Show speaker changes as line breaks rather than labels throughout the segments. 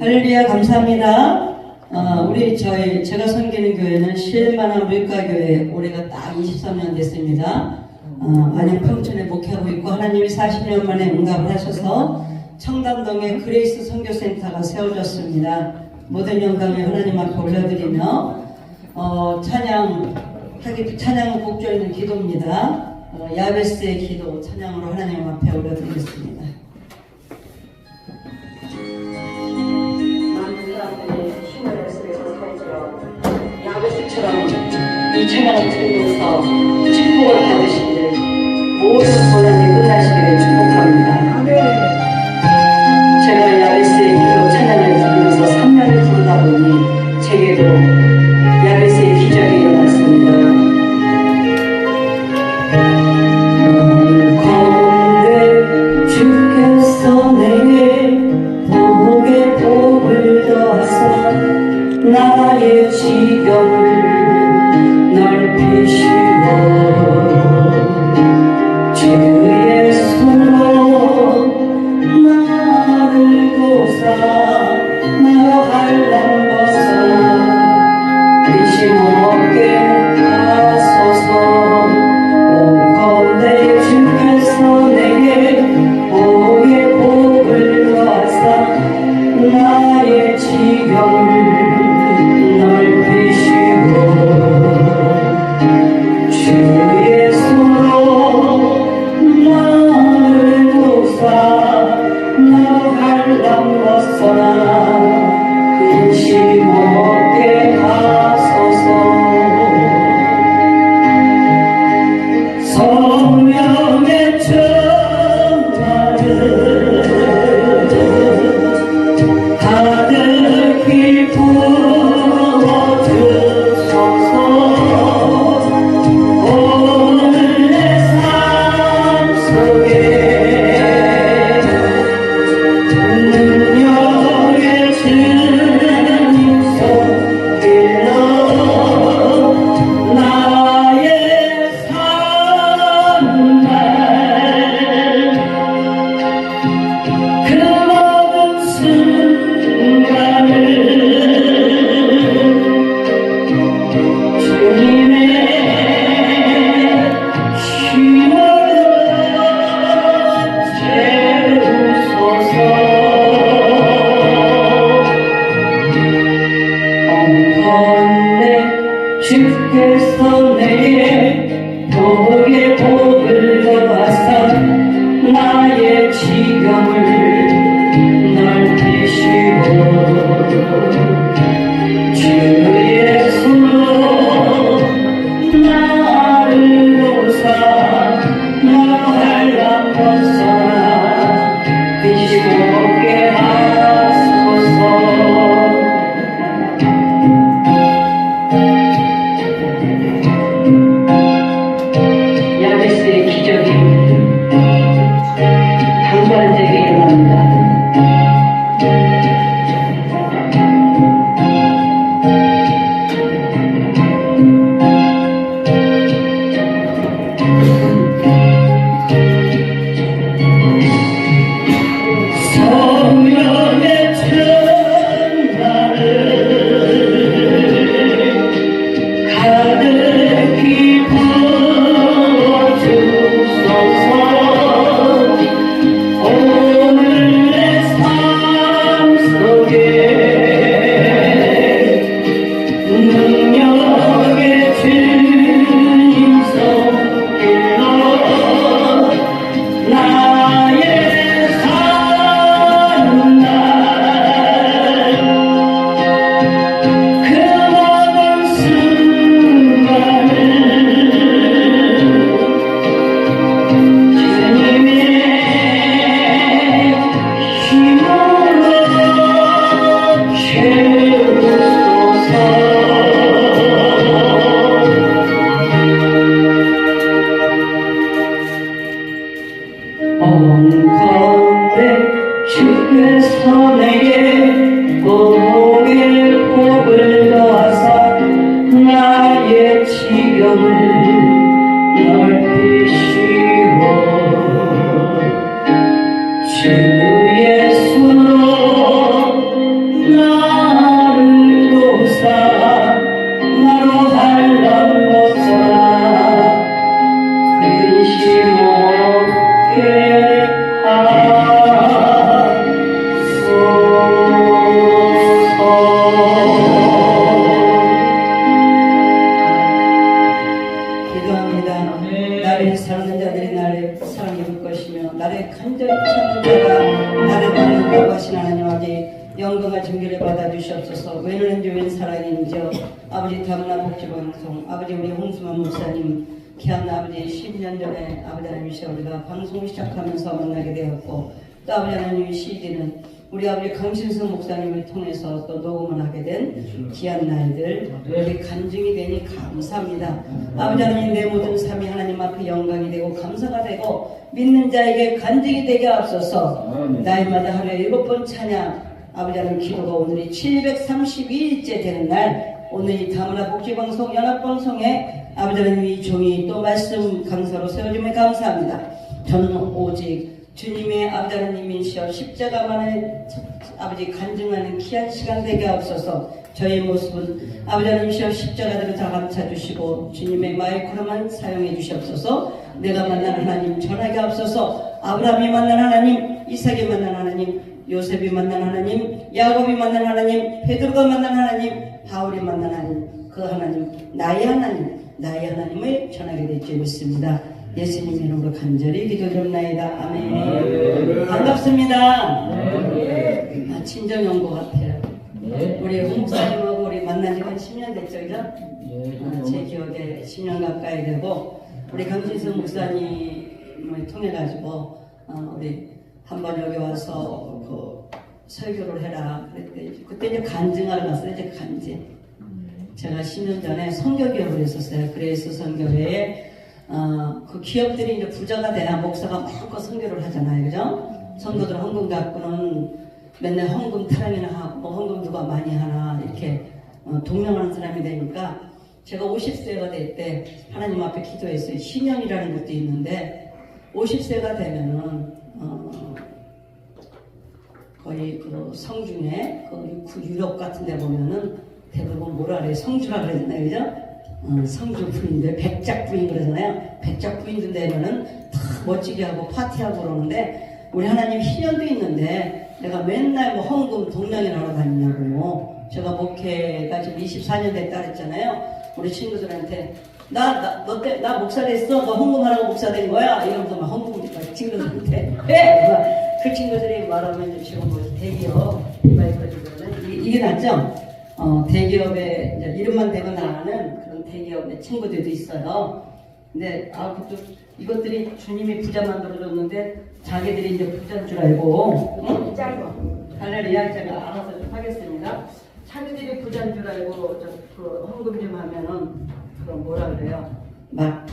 할렐루야, 감사합니다. 제가 섬기는 교회는 실만한 물가교회, 올해가 딱 23년 됐습니다. 안양 평촌에 목회하고 있고, 하나님이 40년 만에 응답을 하셔서 청담동에 그레이스 선교센터가 세워졌습니다. 모든 영광을 하나님 앞에 올려드리며, 찬양은 곡절있는 기도입니다. 야베스의 기도, 찬양으로 하나님 앞에 올려드리겠습니다. 야베스처럼 이 찬양을 들으면서 축복을 받으시길, 모든 고난이 끝나시기를 축복합니다. 제가 야베스의 기도 찬양을 들으면서 3년을 부르다 보니 제게도 야베스의 기적이 일어났습니다. 가운데 주께서 내게 복의 복을 더하사 나의 지경을 넓히시고 주의 손으로 나를 도사 나 한량 벗어 의심 없게 하소서. 온건대 주께서 내게 복의 복을 더하사 나의 지경을 주의 손으로 나를 도사 나 갈랑 벗어나 근심 없게 하소서. 성령의 전파를 가득히 주께서 내게 복의 복을 더하사 나의 지경을 넓히시고 주의 손으로 나를 도사 나 한량 벗어나 근심 없게 하소서. 야베스의 기적이 당부한에게 일어납니다. 성령의 전파를 가득히 온건대 주께서 내게 복의 복을 더하사 나의 지경을 넓히시고 주의 손으로 아버지 영광과 증거를 받아주시옵소서. 웬은인지 웬 사랑인지요. 아버지 다문화 복지방송 아버지 우리 홍수만 목사님 귀한 아버지 12년 전에 아버지 하나님이시여 우리가 방송 시작하면서 만나게 되었고 또 아버지 하나님 CD는 우리 아버지 강신성 목사님을 통해서 또 녹음을 하게 된 귀한 날들 이렇게 간증이 되니 감사합니다. 아버지 하나님 내 모든 삶이 하나님 앞에 영광이 되고 감사가 되고 믿는 자에게 간증이 되게 앞서서 날마다 하루에 7번 찬양 아버지 하나님 기도가 오늘이 732일째 되는 날 오늘 이 다문화 복지방송 연합방송에 아버지 하나님 이 종이 또 말씀 강사로 세워주면 감사합니다. 저는 오직 주님의 아버지 하나님이시여 십자가만을 아버지 간증하는 귀한 시간 되게 앞서서 저의 모습은 아버지 하나님이시여 십자가들을 다 감춰주시고 주님의 마이크로만 사용해 주시옵소서. 내가 만난 하나님 전하게 앞서서 아브라함이 만난 하나님 이삭이 만난 하나님 요셉이 만난 하나님 야곱이 만난 하나님 베드로가 만난 하나님 바울이 만난 하나님 그 하나님 나의 하나님을 전하게 될 줄 믿습니다. 예수님 이름으로 간절히 기도드립니다. 아멘. 반갑습니다. 친정이 온 것 같아요. 우리 홍 목사님하고 우리 만난 지가 10년 됐죠, 그죠? 제 기억에 10년 가까이 되고 우리 강신성 목사님을 통해 가지고 우리 한번 여기 와서 그 설교를 해라 그때 이제 간증하러 갔어요. 이제 간증. 제가 10년 전에 선교기업을 했었어요. 그레이스 선교회에 그 기업들이 이제 부자가 돼야 목사가 마음껏 선교를 하잖아요, 그죠? 성도들 헌금 갖고는 맨날 헌금 타령이나 하고 헌금 누가 많이 하나 이렇게 동령하는 사람이 되니까 제가 50세가 될 때 하나님 앞에 기도했어요. 신년이라는 것도 있는데 50세가 되면은 거의 그 성중에 그 유럽 같은 데 보면은 대부분 뭐라 그래요? 성주라 그러잖아요, 그죠? 성주 부인들, 백작 부인 그러잖아요. 백작 부인들 되면은 다 멋지게 하고 파티하고 그러는데 우리 하나님 희년도 있는데 내가 맨날 뭐 헌금 동량이나 하러 다니냐고. 제가 목회가 지금 24년 됐다 그랬잖아요. 우리 친구들한테 나 목사 됐어? 너 헌금하라고 목사 된 거야? 이러면서 막 헌금하니까 친구들한테 그 친구들이 말하면 지금 뭐 대기업 이게 낫죠? 대기업에 이제 이름만 대고 나가는 그런 대기업의 친구들도 있어요. 근데 그것도 이것들이 주님이 부자 만들어줬는데 자기들이 이제 부자인 줄 알고 할렐루야. 제가 알아서 좀 하겠습니다. 자기들이 부자인 줄 알고 그 헌금 좀 하면은 그럼 뭐라 그래요? 막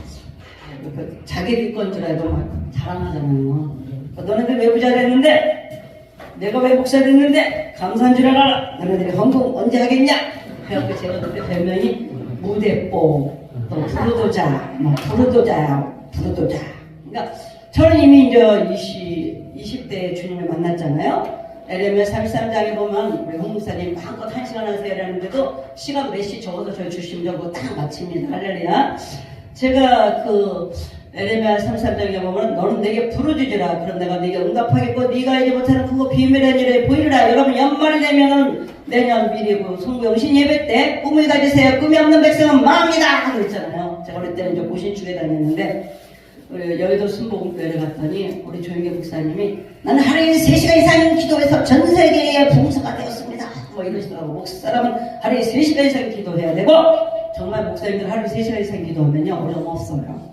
자기들 건 줄 알고 막 자랑하잖아요. 너네들 왜 부자 됐는데? 내가 왜 목사 됐는데? 감사한 줄 알아라. 너네들이 헌금 언제 하겠냐? 그래갖고 제가 그때 별명이 무대뽀, 또 부르도자, 부르도자. 그러니까 저는 이미 이제 20대에 주님을 만났잖아요. 에레미야 33장에 보면 우리 홍 목사님 마음껏 1시간 하세요 라는데도 시간 몇 시 적어서 저희 주시면 저거 딱 마칩니다. 할렐루야. 제가 그 에레미야 33장에 보면 너는 내게 부르짖으라. 그럼 내가 네게 응답하겠고 네가 알지 못하는 그거 비밀의 일을 보이리라. 여러분 연말이 되면은 내년 미리고 송구영신 예배 때 꿈을 가지세요. 꿈이 없는 백성은 망합니다. 그랬잖아요. 제가 그럴 때는 이제 고신축에 다녔는데 우리 여의도 순복음교회를 갔더니 우리 조영계 목사님이 나는 하루에 3시간 이상 기도해서 전 세계에 봉사가 되었습니다. 뭐 이러시더라고. 목사람은 하루에 3시간 이상 기도해야 되고 정말 목사님들 하루에 3시간 이상 기도하면요 어려움 없어요.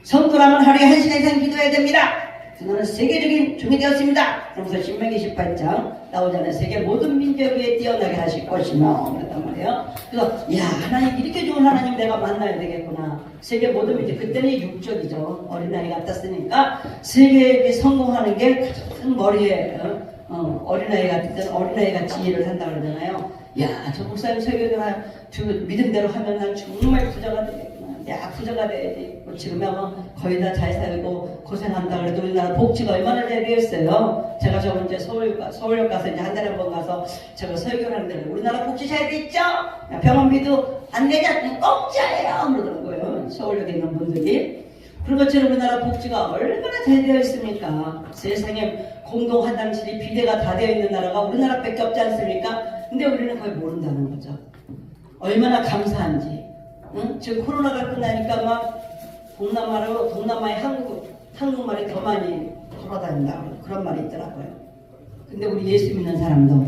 성도라면 하루에 1시간 이상 기도해야 됩니다. 그는 세계적인 종이 되었습니다. 그러면서 신명기 18장 나오잖아요. 세계 모든 민족 위에 뛰어나게 하실 것이며 그랬단 말이에요. 그래서 야 하나님 이렇게 좋은 하나님 내가 만나야 되겠구나. 세계 모든 민족 그때는 육적이죠. 어린아이 같았으니까 세계에 성공하는 게 가장 머리에 어린아이 같을 때는 어린아이 같이 일을 한다 그러잖아요. 야 저 목사님 설교를 믿음대로 하면 난 정말 부자가 되겠구나. 야 부자가 돼야지. 지금은 거의 다 잘 살고 고생한다 그래도 우리나라 복지가 얼마나 잘 되었어요. 제가 저번 이제 서울역 가서 이제 한 달에 한 번 가서 제가 설교를 하는데 우리나라 복지 잘 돼 있죠? 병원비도 안 내지 않는 공짜예요 그러더라고요. 서울역에 있는 분들이. 그런 것처럼 우리나라 복지가 얼마나 잘 되어 있습니까? 세상에 공동한담실이 비대가 다 되어 있는 나라가 우리나라밖에 없지 않습니까? 근데 우리는 거의 모른다는 거죠. 얼마나 감사한지. 응? 지금 코로나가 끝나니까 막 동남아의 한국말이 더 많이 돌아다닌다 그런 말이 있더라고요. 근데 우리 예수 믿는 사람도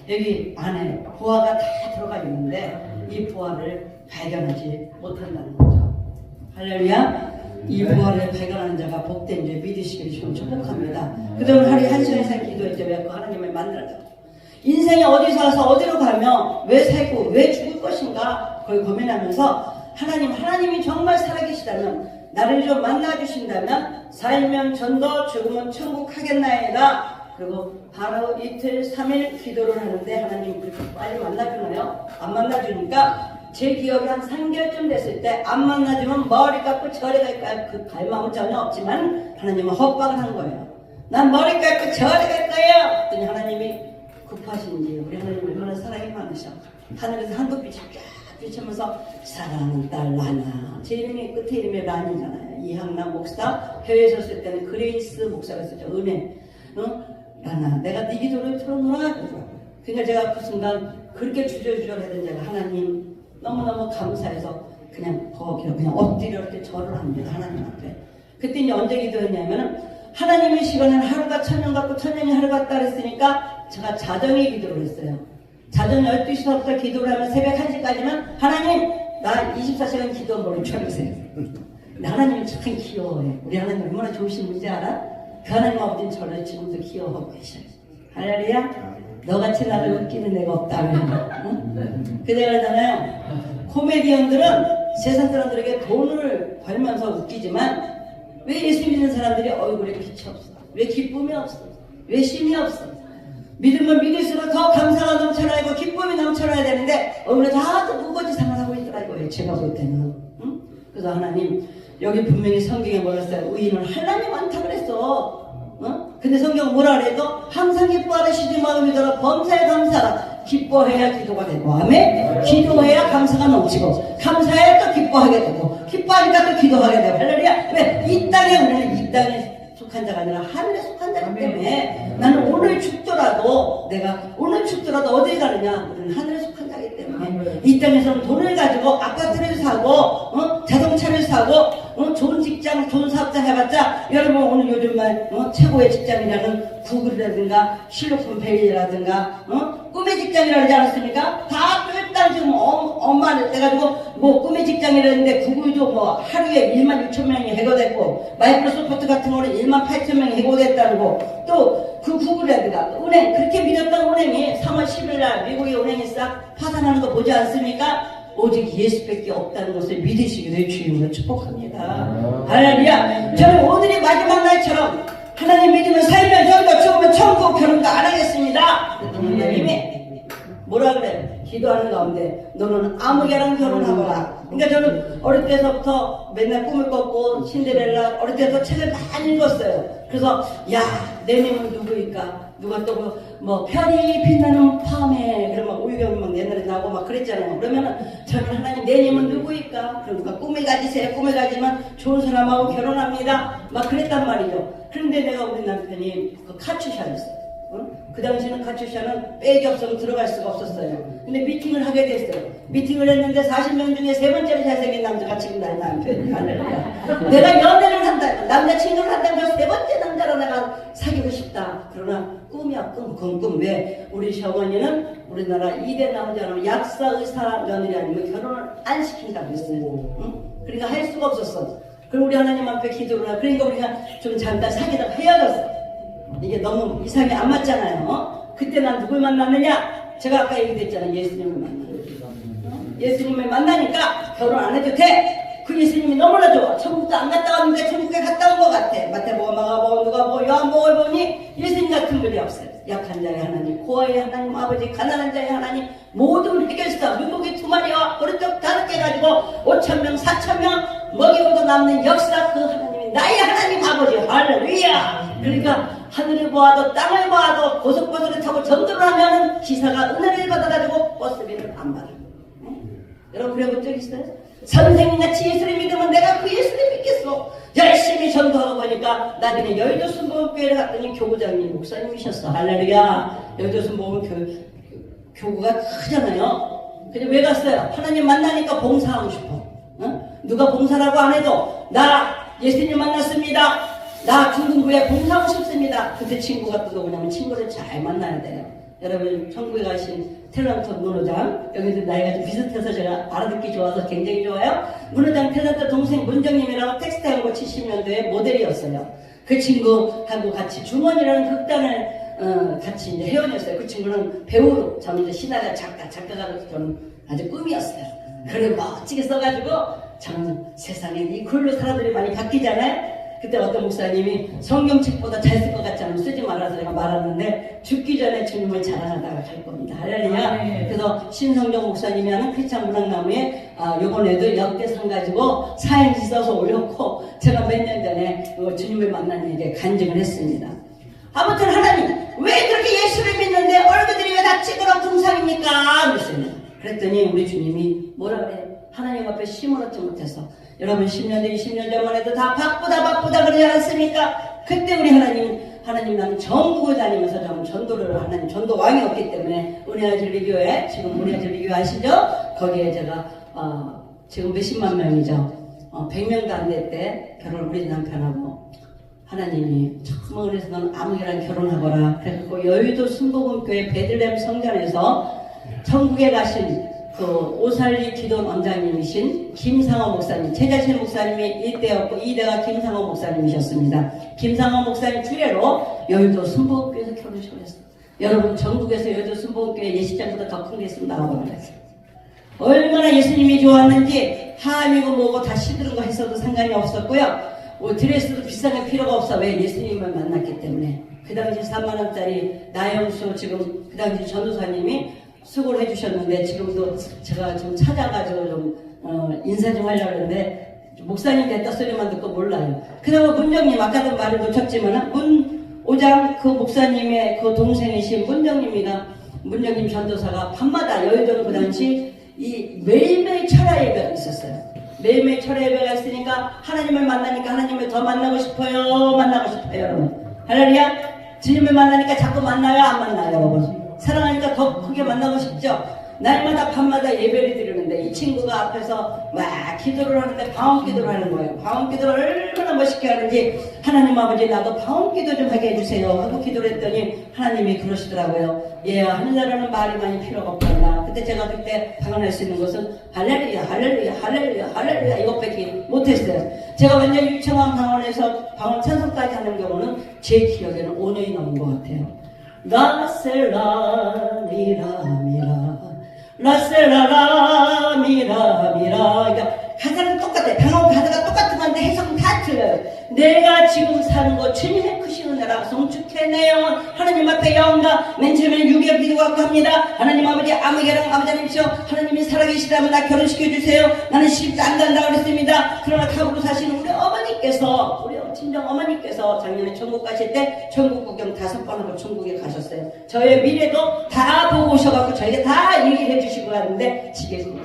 여기 안에 보화가 다 들어가 있는데 이 보화를 발견하지 못한다는 거죠. 할렐루야. 이 보화를 발견하는 자가 복된 줄 믿으시기를 좀 축복합니다. 그동안 하루에 1시간 이상 기도했죠. 왜 그 하나님을 만나려고. 인생이 어디서 와서 어디로 가며 왜 살고 왜 죽을 것인가 그걸 고민하면서 하나님이 정말 살아계시다면 나를 좀 만나주신다면 살면 전도 죽으면 천국 하겠나이다. 그리고 바로 이틀 3일 기도를 하는데 하나님 그렇게 빨리 만나주나요? 안 만나주니까 제 기억에 한 3개월쯤 됐을 때 안 만나주면 머리 깎고 절에 갈까 갈 마음은 전혀 없지만 하나님은 헛박을 한 거예요. 난 머리 깎고 절에 갈 거예요. 그랬더니 하나님이 급하신지 우리 하나님 얼마나 사랑이 많으셔. 하늘에서 한빛이 쫙 비치면서 사랑하는 딸 라나, 제 이름이 끝에 이름이 라니잖아요. 이항남 목사 해외에 있을 때는 그레이스 목사가 있었죠. 은혜. 라나 내가 네 기도를 들어놓아. 그러니까 제가 그 순간 그렇게 주저주저하던 제가 하나님 너무너무 감사해서 그냥 거기로 그냥 엎드려 이렇게 절을 합니다. 하나님 앞에. 그때 이제 언제 기도했냐면은 하나님의 시간은 하루가 천년 같고 천년이 하루 같다 그랬으니까 제가 자정에 기도를 했어요. 자정 12시부터 기도를 하면 새벽 1시까지만 하나님 나 24시간 기도 멈춰주세요. 하나님이 참 귀여워해. 우리 하나님 얼마나 좋으신 분인지 알아? 그 하나님 아버지는 저를 지금도 귀여워하고 계셔요. 할렐루야. 너같이 나를 웃기는 애가 없다면. 응? 그 내가 그러잖아요. 코미디언들은 세상 사람들에게 돈을 벌면서 웃기지만 왜 예수 믿는 사람들이 얼굴에 빛이 없어? 왜 기쁨이 없어? 왜 쉼이 없어? 믿으면 믿을수록 더 감사가 넘쳐나야 고 기쁨이 넘쳐나야 되는데 얼굴에 다 무거지상을 하고 있더라고요. 제가 볼 때는. 응? 그래서 하나님 여기 분명히 성경에 뭐라 했어요? 의인은 하나님 많다 그랬어. 근데 성경 뭐라 그래도 항상 기뻐하라 시주 마음이더라 범사에 감사하라. 기뻐해야 기도가 되고 아멘. 기도해야 감사가 넘치고 감사해야 또 기뻐하게 되고 기뻐하니까 또 기도하게 되고 할렐루야. 왜? 이 땅에 우리는 이 땅에 속한 자가 아니라 하늘에 속한 자이기 때문에 나는 오늘 죽더라도 내가 오늘 죽더라도 어디에 가느냐? 우리는 하늘에 속한 자이기 때문에 이 땅에서는 돈을 가지고 아파트를 사고 자동차를 사고 좋은 직장 좋은 사업자 해봤자 여러분 오늘 요즘 말 최고의 직장이라는 구글이라든가 실리콘밸리라든가 꿈의 직장이라고 하지 않았습니까? 다 똘딱 지금 엄마를 해가지고 뭐 꿈의 직장이라는데 구글도 뭐 하루에 16,000명이 해고됐고 마이크로소프트 같은 거는 18,000명이 해고됐다는 거 또 그 구글이라든가 은행 그렇게 믿었던 은행이 3월 10일 날 미국의 은행이 싹 파산하는 거 보지 않습니까? 오직 예수밖에 없다는 것을 믿으시기를 주님으로 축복합니다. 할렐루야. 저는 오늘이 마지막 날처럼 하나님 믿으면 살면 전도 죽으면 천국 결혼도 안 하겠습니다. 하나님이 뭐라 그래? 기도하는 가운데 너는 아무개랑 결혼하거라. 그러니까 저는 어릴 때서부터 맨날 꿈을 꿨고 신데렐라 어릴 때부터 책을 많이 읽었어요. 그래서 야 내 님은 누구일까? 누가 또 뭐 별이 빛나는 밤에 그러면 오유경 막 옛날에 나오고 막 그랬잖아요. 그러면은 저는 하나님 내 님은 누구일까? 그럼 누가 꿈을 가지세요. 꿈을 가지면 좋은 사람하고 결혼합니다. 막 그랬단 말이죠. 그런데 내가 우리 남편이 그 카츄샤였어요. 그 당시에는 카츄샤는 백이 없으면 들어갈 수가 없었어요. 근데 미팅을 하게 됐어요. 미팅을 했는데 40명 중에 세 번째로 잘생긴 남자가 지금 나의 남편이 갈래요. 내가 연애를 한다, 남자친구를 한다면 세 번째 남자로 내가 사귀고 싶다. 그러나 꿈이야 꿈. 왜? 우리 시어머니는 우리나라 2대 남자는 약사, 의사, 며느리 아니면 결혼을 안 시킨다고 했어요. 그러니까 할 수가 없었어. 그럼 우리 하나님 앞에 기도를 하고 그러니까 우리가 좀 잠깐 사귀다가 헤어졌어. 이게 너무 이상이 안 맞잖아요. 그때 난 누굴 만났느냐? 제가 아까 얘기했잖아요. 예수님을 만나요. 예수님을 만나니까 결혼 안 해도 돼. 그 예수님이 너무나 좋아. 천국도 안 갔다 왔는데 천국에 갔다 온 것 같아. 마태복음, 마가복음, 누가복음, 요한복음을 보니 예수님 같은 분이 없어요. 약한 자의 하나님, 고아의 하나님, 아버지, 가난한 자의 하나님, 모든 해결사, 물고기 2마리와 오른쪽 5개 가지고 5,000명, 4,000명 먹이고도 남는 역사 그 하나님이 나의 하나님 아버지. 할렐루야. 그러니까 하늘을 보아도 땅을 보아도 고속버스를 타고 전도를 하면은 기사가 은혜를 받아가지고 버스비를 안 받아요. 여러분 그래 본 적 있어요? 선생님같이 예수를 믿으면 내가 그 예수를 믿겠어. 열심히 전도하고 보니까 나중에 여의도 순복음교회를 갔더니 교구장님 목사님이셨어. 할렐루야. 여의도 순복음 교구가 크잖아요. 근데 왜 갔어요? 하나님 만나니까 봉사하고 싶어. 누가 봉사라고 안 해도 나 예수님 만났습니다. 나 중등부에 봉사하고 싶습니다. 그때 친구가 또 누구냐면 친구를 잘 만나야 돼요. 여러분 천국에 가신 탤런트 문호장, 여기도 나이가 좀 비슷해서 제가 알아듣기 좋아서 굉장히 좋아요. 문호장 탤런트 동생 문정님이라고 텍스트 한거 70년도에 모델이었어요. 그 친구하고 같이 주머니라는 극단을 같이 이제 회원이었어요. 그 친구는 배우로, 저는 이제 신화가 작가가 저는 아주 꿈이었어요. 그걸 멋지게 써가지고 저는 세상에 이 글로 사람들이 많이 바뀌잖아요. 그때 어떤 목사님이 성경책보다 잘 쓸 것 같지 않으면 쓰지 말아서 제가 말았는데 죽기 전에 주님을 자랑하다가 갈 겁니다. 할렐루야.
네.
그래서 신성경 목사님이 하는 크리스찬 문학나무에 요번에도 역대상 가지고 사행시 써서 올렸고 제가 몇 년 전에 주님을 만난 얘기에 간증을 했습니다. 아무튼 하나님 왜 그렇게 예수를 믿는데 얼굴들이 왜 다 찌그러둥상입니까? 그랬어요. 그랬더니 우리 주님이 뭐라 그래요? 하나님 앞에 심을 얻지 못해서 여러분 10년 전 20년 전만 해도 다 바쁘다 그러지 않았습니까? 그때 우리 하나님 나는 전국을 다니면서 저는 전도를 하는 전도 왕이었기 때문에 은혜와 진리교회, 지금 은혜와 진리교회 아시죠? 거기에 제가 지금 몇십만 명이죠. 100명도 안 될 때 결혼을 우리 남편하고 하나님이 참 은혜서 너는 아무개랑 결혼하거라. 그래서 여의도 순복음교회 베들레헴 성전에서 천국에 가신 그 오살리 기돈 원장님이신 김상호 목사님, 최자실 목사님이 1대였고 2대가 김상호 목사님이셨습니다. 김상호 목사님 주례로 여의도 순복음교회에서 결혼식을 했어요. 여러분 전국에서 여의도 순복음교회 예식장보다 더 큰 게 있으면 나와보라 했어요. 얼마나 예수님이 좋았는지 하미고 뭐고 다 시드는 거 했어도 상관이 없었고요. 드레스도 비싼 게 필요가 없어. 왜? 예수님을 만났기 때문에. 그 당시 3만원짜리 나영수 지금 그 당시 전도사님이 수고를 해주셨는데 지금도 제가 좀 찾아가지고 좀 인사 좀 하려고 하는데 목사님 됐다 소리만 듣고 몰라요. 그다음에 문정님 아까도 말을 놓쳤지만 문오장 그 목사님의 그 동생이신 문정님 전도사가 밤마다 여의도는 그 당시 이 매일매일 철야 예배가 있었어요. 매일매일 철야 예배가 있으니까 하나님을 만나니까 하나님을 더 만나고 싶어요 여러분. 할렐루야. 주님을 만나니까 자꾸 만나요 안 만나요 여러분. 사랑하니까 더 크게 만나고 싶죠. 날마다 밤마다 예배를 드리는데 이 친구가 앞에서 막 기도를 하는데 방언기도를 하는 거예요. 방언기도를 얼마나 멋있게 하는지 하나님 아버지 나도 방언기도 좀 하게 해주세요 하고 기도를 했더니 하나님이 그러시더라고요. 예, 하늘나라는 말이 많이 필요가 없단다. 그때 제가 그때 방언할 수 있는 것은 할렐루야 이것밖에 못했어요. 제가 완전 유창한 방언 찬송까지 하는 경우는 제 기억에는 5년이 넘은 것 같아요. 라셀라 미라미라 라셀라라 미라미라. 그러니까 가사는 똑같아요. 방언 가사가 똑같은 건데 해석은 다 틀려요. 내가 지금 사는 것 주님의 크신 은혜라 성축해 내 영혼 하나님 앞에 영혼과 맨 처음에는 유괴 비교가 합니다. 하나님 아버지 아무개랑 아버지님이시여 하나님이 살아계시다면 나 결혼시켜주세요. 나는 시집도 안 간다고 그랬습니다. 그러나 갑으로 사시는 우리 어머니께서 우리 친정 어머니께서 작년에 천국 가실 때 천국 구경 5번 하고 천국에 가셨어요. 저의 미래도 다 보고 오셔가지고 저에게 다 얘기해 주시고 가는데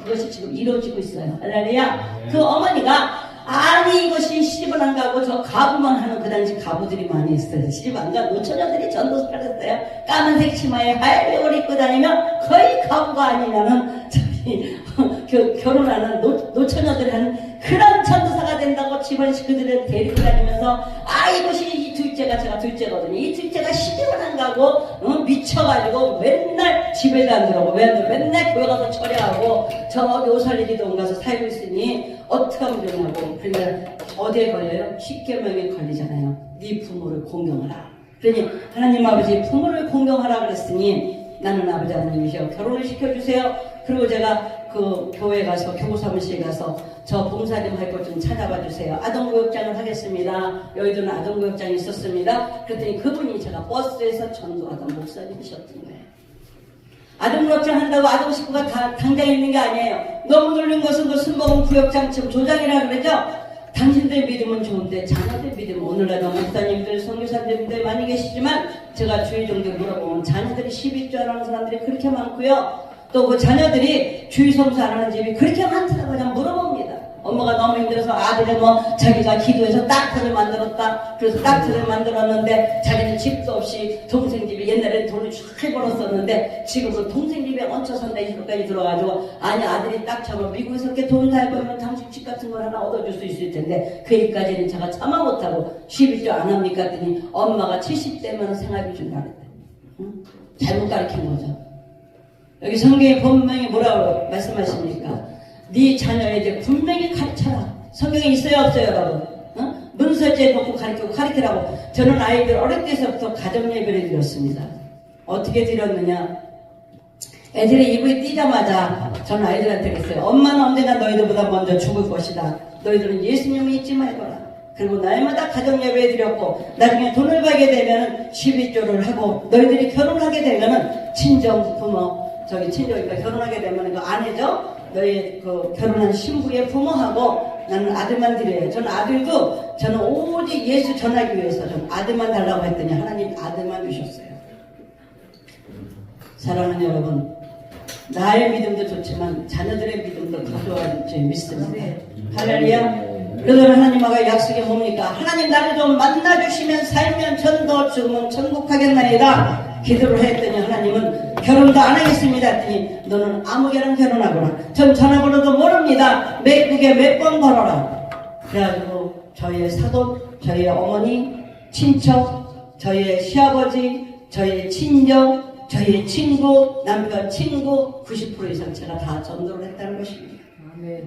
그것이 지금 이루어지고 있어요. 할렐루야. 그 어머니가 아니 이것이 시집을 안 가고 저 가부만 하는 그 당시 가부들이 많이 있어요. 시집 안 가 노처녀들이 전도사를 했어요. 까만색 치마에 하얀 옷을 입고 다니면 거의 가부가 아니면은 결혼하는 노처녀들이 하는 그런 전도사가 된다고 집안 식구들을 데리고 다니면서 이것이 이 둘째가 제가 둘째거든요. 이 둘째가 시집을 안 가고 미쳐가지고 맨날 집에도 안 들어오고 맨날 교회 가서 철야하고 저기 오살리기동 가서 살고 있으니 어떻게 하면 되냐고. 그러니까 어디에 걸려요? 십계명에 걸리잖아요. 네 부모를 공경하라. 그러니 하나님 아버지 부모를 공경하라 그랬으니 나는 아버지 하나님이시여 결혼을 시켜주세요. 그리고 제가 그 교회 가서 교구사무실 가서 저 봉사 좀 할 것 좀 찾아봐 주세요. 아동구역장을 하겠습니다. 여의도는 아동구역장이 있었습니다. 그랬더니 그분이 제가 버스에서 전도하던 목사님이셨던 거예요. 아동구역장 한다고 아동 식구가 다 당장에 있는 게 아니에요. 너무 놀란 것은 그 순복음 구역장 지금 조장이라고 그러죠. 당신들 믿음은 좋은데 자녀들 믿음 오늘날 목사님들 선교사님들 많이 계시지만 제가 주의 종교 물어보면 자녀들이 12조 안 하는 사람들이 그렇게 많고요. 또 그 자녀들이 주의 성수 안 하는 집이 그렇게 많더라고요. 그냥 물어봅니다. 엄마가 너무 힘들어서 아들이 뭐 자기가 기도해서 닥터를 만들었다. 그래서 닥터를 만들었는데 자기는 집도 없이 동생 집에 옛날에 돈을 쫙 벌었었는데 지금은 동생 집에 얹혀 산다 이렇게까지 들어가지고 아니 아들이 딱 잡아 미국에서 이렇게 돈을 다 벌면 당신 집 같은 걸 하나 얻어줄 수 있을 텐데 그 얘기까지는 제가 참아 못하고 11조 안 합니까 했더니 엄마가 70대면 생활비 준다 그랬대. 응? 잘못 가르친 거죠. 여기 성경에 분명히 뭐라고 말씀하십니까? 네 자녀에게 분명히 가르쳐라. 성경에 있어요 없어요 여러분? 문서지에 놓고 가르치라고. 저는 아이들 어릴 때서부터 가정예배를 드렸습니다. 어떻게 드렸느냐, 애들이 입을 띄자마자 저는 아이들한테 그랬어요. 엄마는 언제나 너희들보다 먼저 죽을 것이다. 너희들은 예수님을 잊지 말거라. 그리고 날마다 가정예배 드렸고 나중에 돈을 벌게 되면 11조를 하고 너희들이 결혼을 하게 되면 친정 부모 친정이니까 결혼하게 되면 그 아내죠. 너희 그 결혼한 신부의 부모하고 나는 아들만 드려요. 저는 오직 예수 전하기 위해서 좀 아들만 달라고 했더니 하나님 아들만 주셨어요. 사랑하는 여러분, 나의 믿음도 좋지만 자녀들의 믿음도 더 좋아할 줄 믿습니다. 할렐루야. 그래서 하나님하고 약속이 뭡니까? 하나님 나를 좀 만나주시면 살면 전도 죽으면 천국 하겠나이다. 기도를 했더니 하나님은 결혼도 안 하겠습니다 했더니 너는 아무개랑 결혼하거라. 전 전화번호도 모릅니다. 맥북에 몇 번 걸어라. 그래가지고 저희의 사돈, 저희의 어머니, 친척, 저희의 시아버지, 저희의 친정, 저희의 친구, 남편 친구 90% 이상 제가 다 전도를 했다는 것입니다.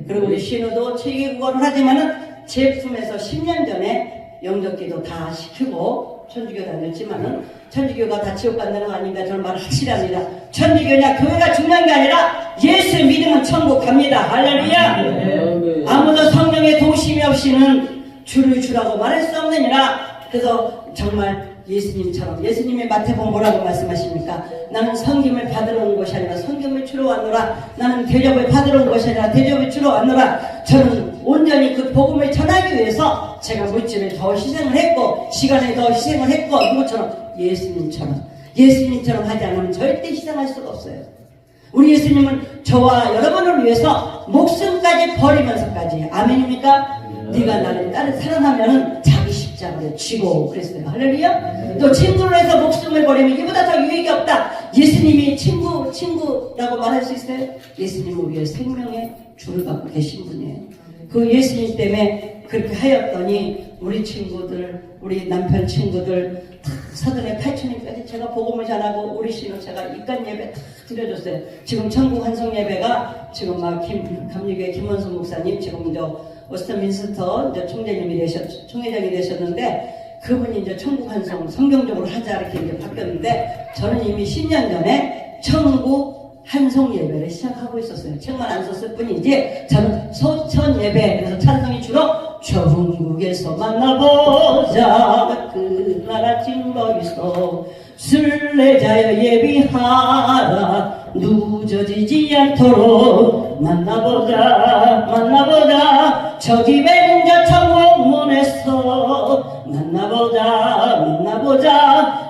그리고 우리 신우도 체계국어를 하지만은 제품에서 10년 전에 영접기도 다 시키고 천주교 다녔지만은 천주교가 다 지옥 간다는 거 아닙니다. 저는 말 확실합니다. 천주교냐 교회가 중요한 게 아니라 예수 믿으면 천국 갑니다. 할렐루야. 아무도 성령의 도우심이 없이는 주를 주라고 말할 수 없느니라. 그래서 정말 예수님처럼, 예수님의 마태복음 뭐라고 말씀하십니까? 나는 섬김을 받으러 온 것이 아니라 섬김을 주러 왔노라. 나는 대접을 받으러 온 것이 아니라 대접을 주러 왔노라. 저는 온전히 그 복음을 전하기 위해서 제가 물질을 더 희생을 했고 시간을 더 희생을 했고 누구처럼? 예수님처럼 하지 않으면 절대 희생할 수가 없어요. 우리 예수님은 저와 여러분을 위해서 목숨까지 버리면서까지, 아멘입니까? 네가 나를 사랑하면 자기 십자가를 쥐고 그랬어요. 할렐루야. 또 친구를 해서 목숨을 버리면 이보다 더 유익이 없다. 예수님이 친구라고 말할 수 있어요? 예수님은 우리의 생명의 주를 갖고 계신 분이에요. 그 예수님 때문에 그렇게 하였더니 우리 친구들, 우리 남편 친구들 다 사돈의 8천인까지 제가 복음을 전하고 우리 신우 제가 입간 예배 다 드려줬어요. 지금 천국 환송 예배가 지금 막 감리교회 김원순 목사님 지금 워스터민스터 이제 총회장이 되셨는데 그분이 이제 천국 환송 성경적으로 하자 이렇게 이제 바뀌었는데 저는 이미 10년 전에 천국 한송 예배를 시작하고 있었어요. 책만 안 썼을 뿐이지 저는 소천 예배, 그래서 찬송이 주로 천국에서 만나보자 그 나라 찐거기서 순례자여 예비하라 누져지지 않도록 만나보자 저기 맺은 저 천국문에서 만나보자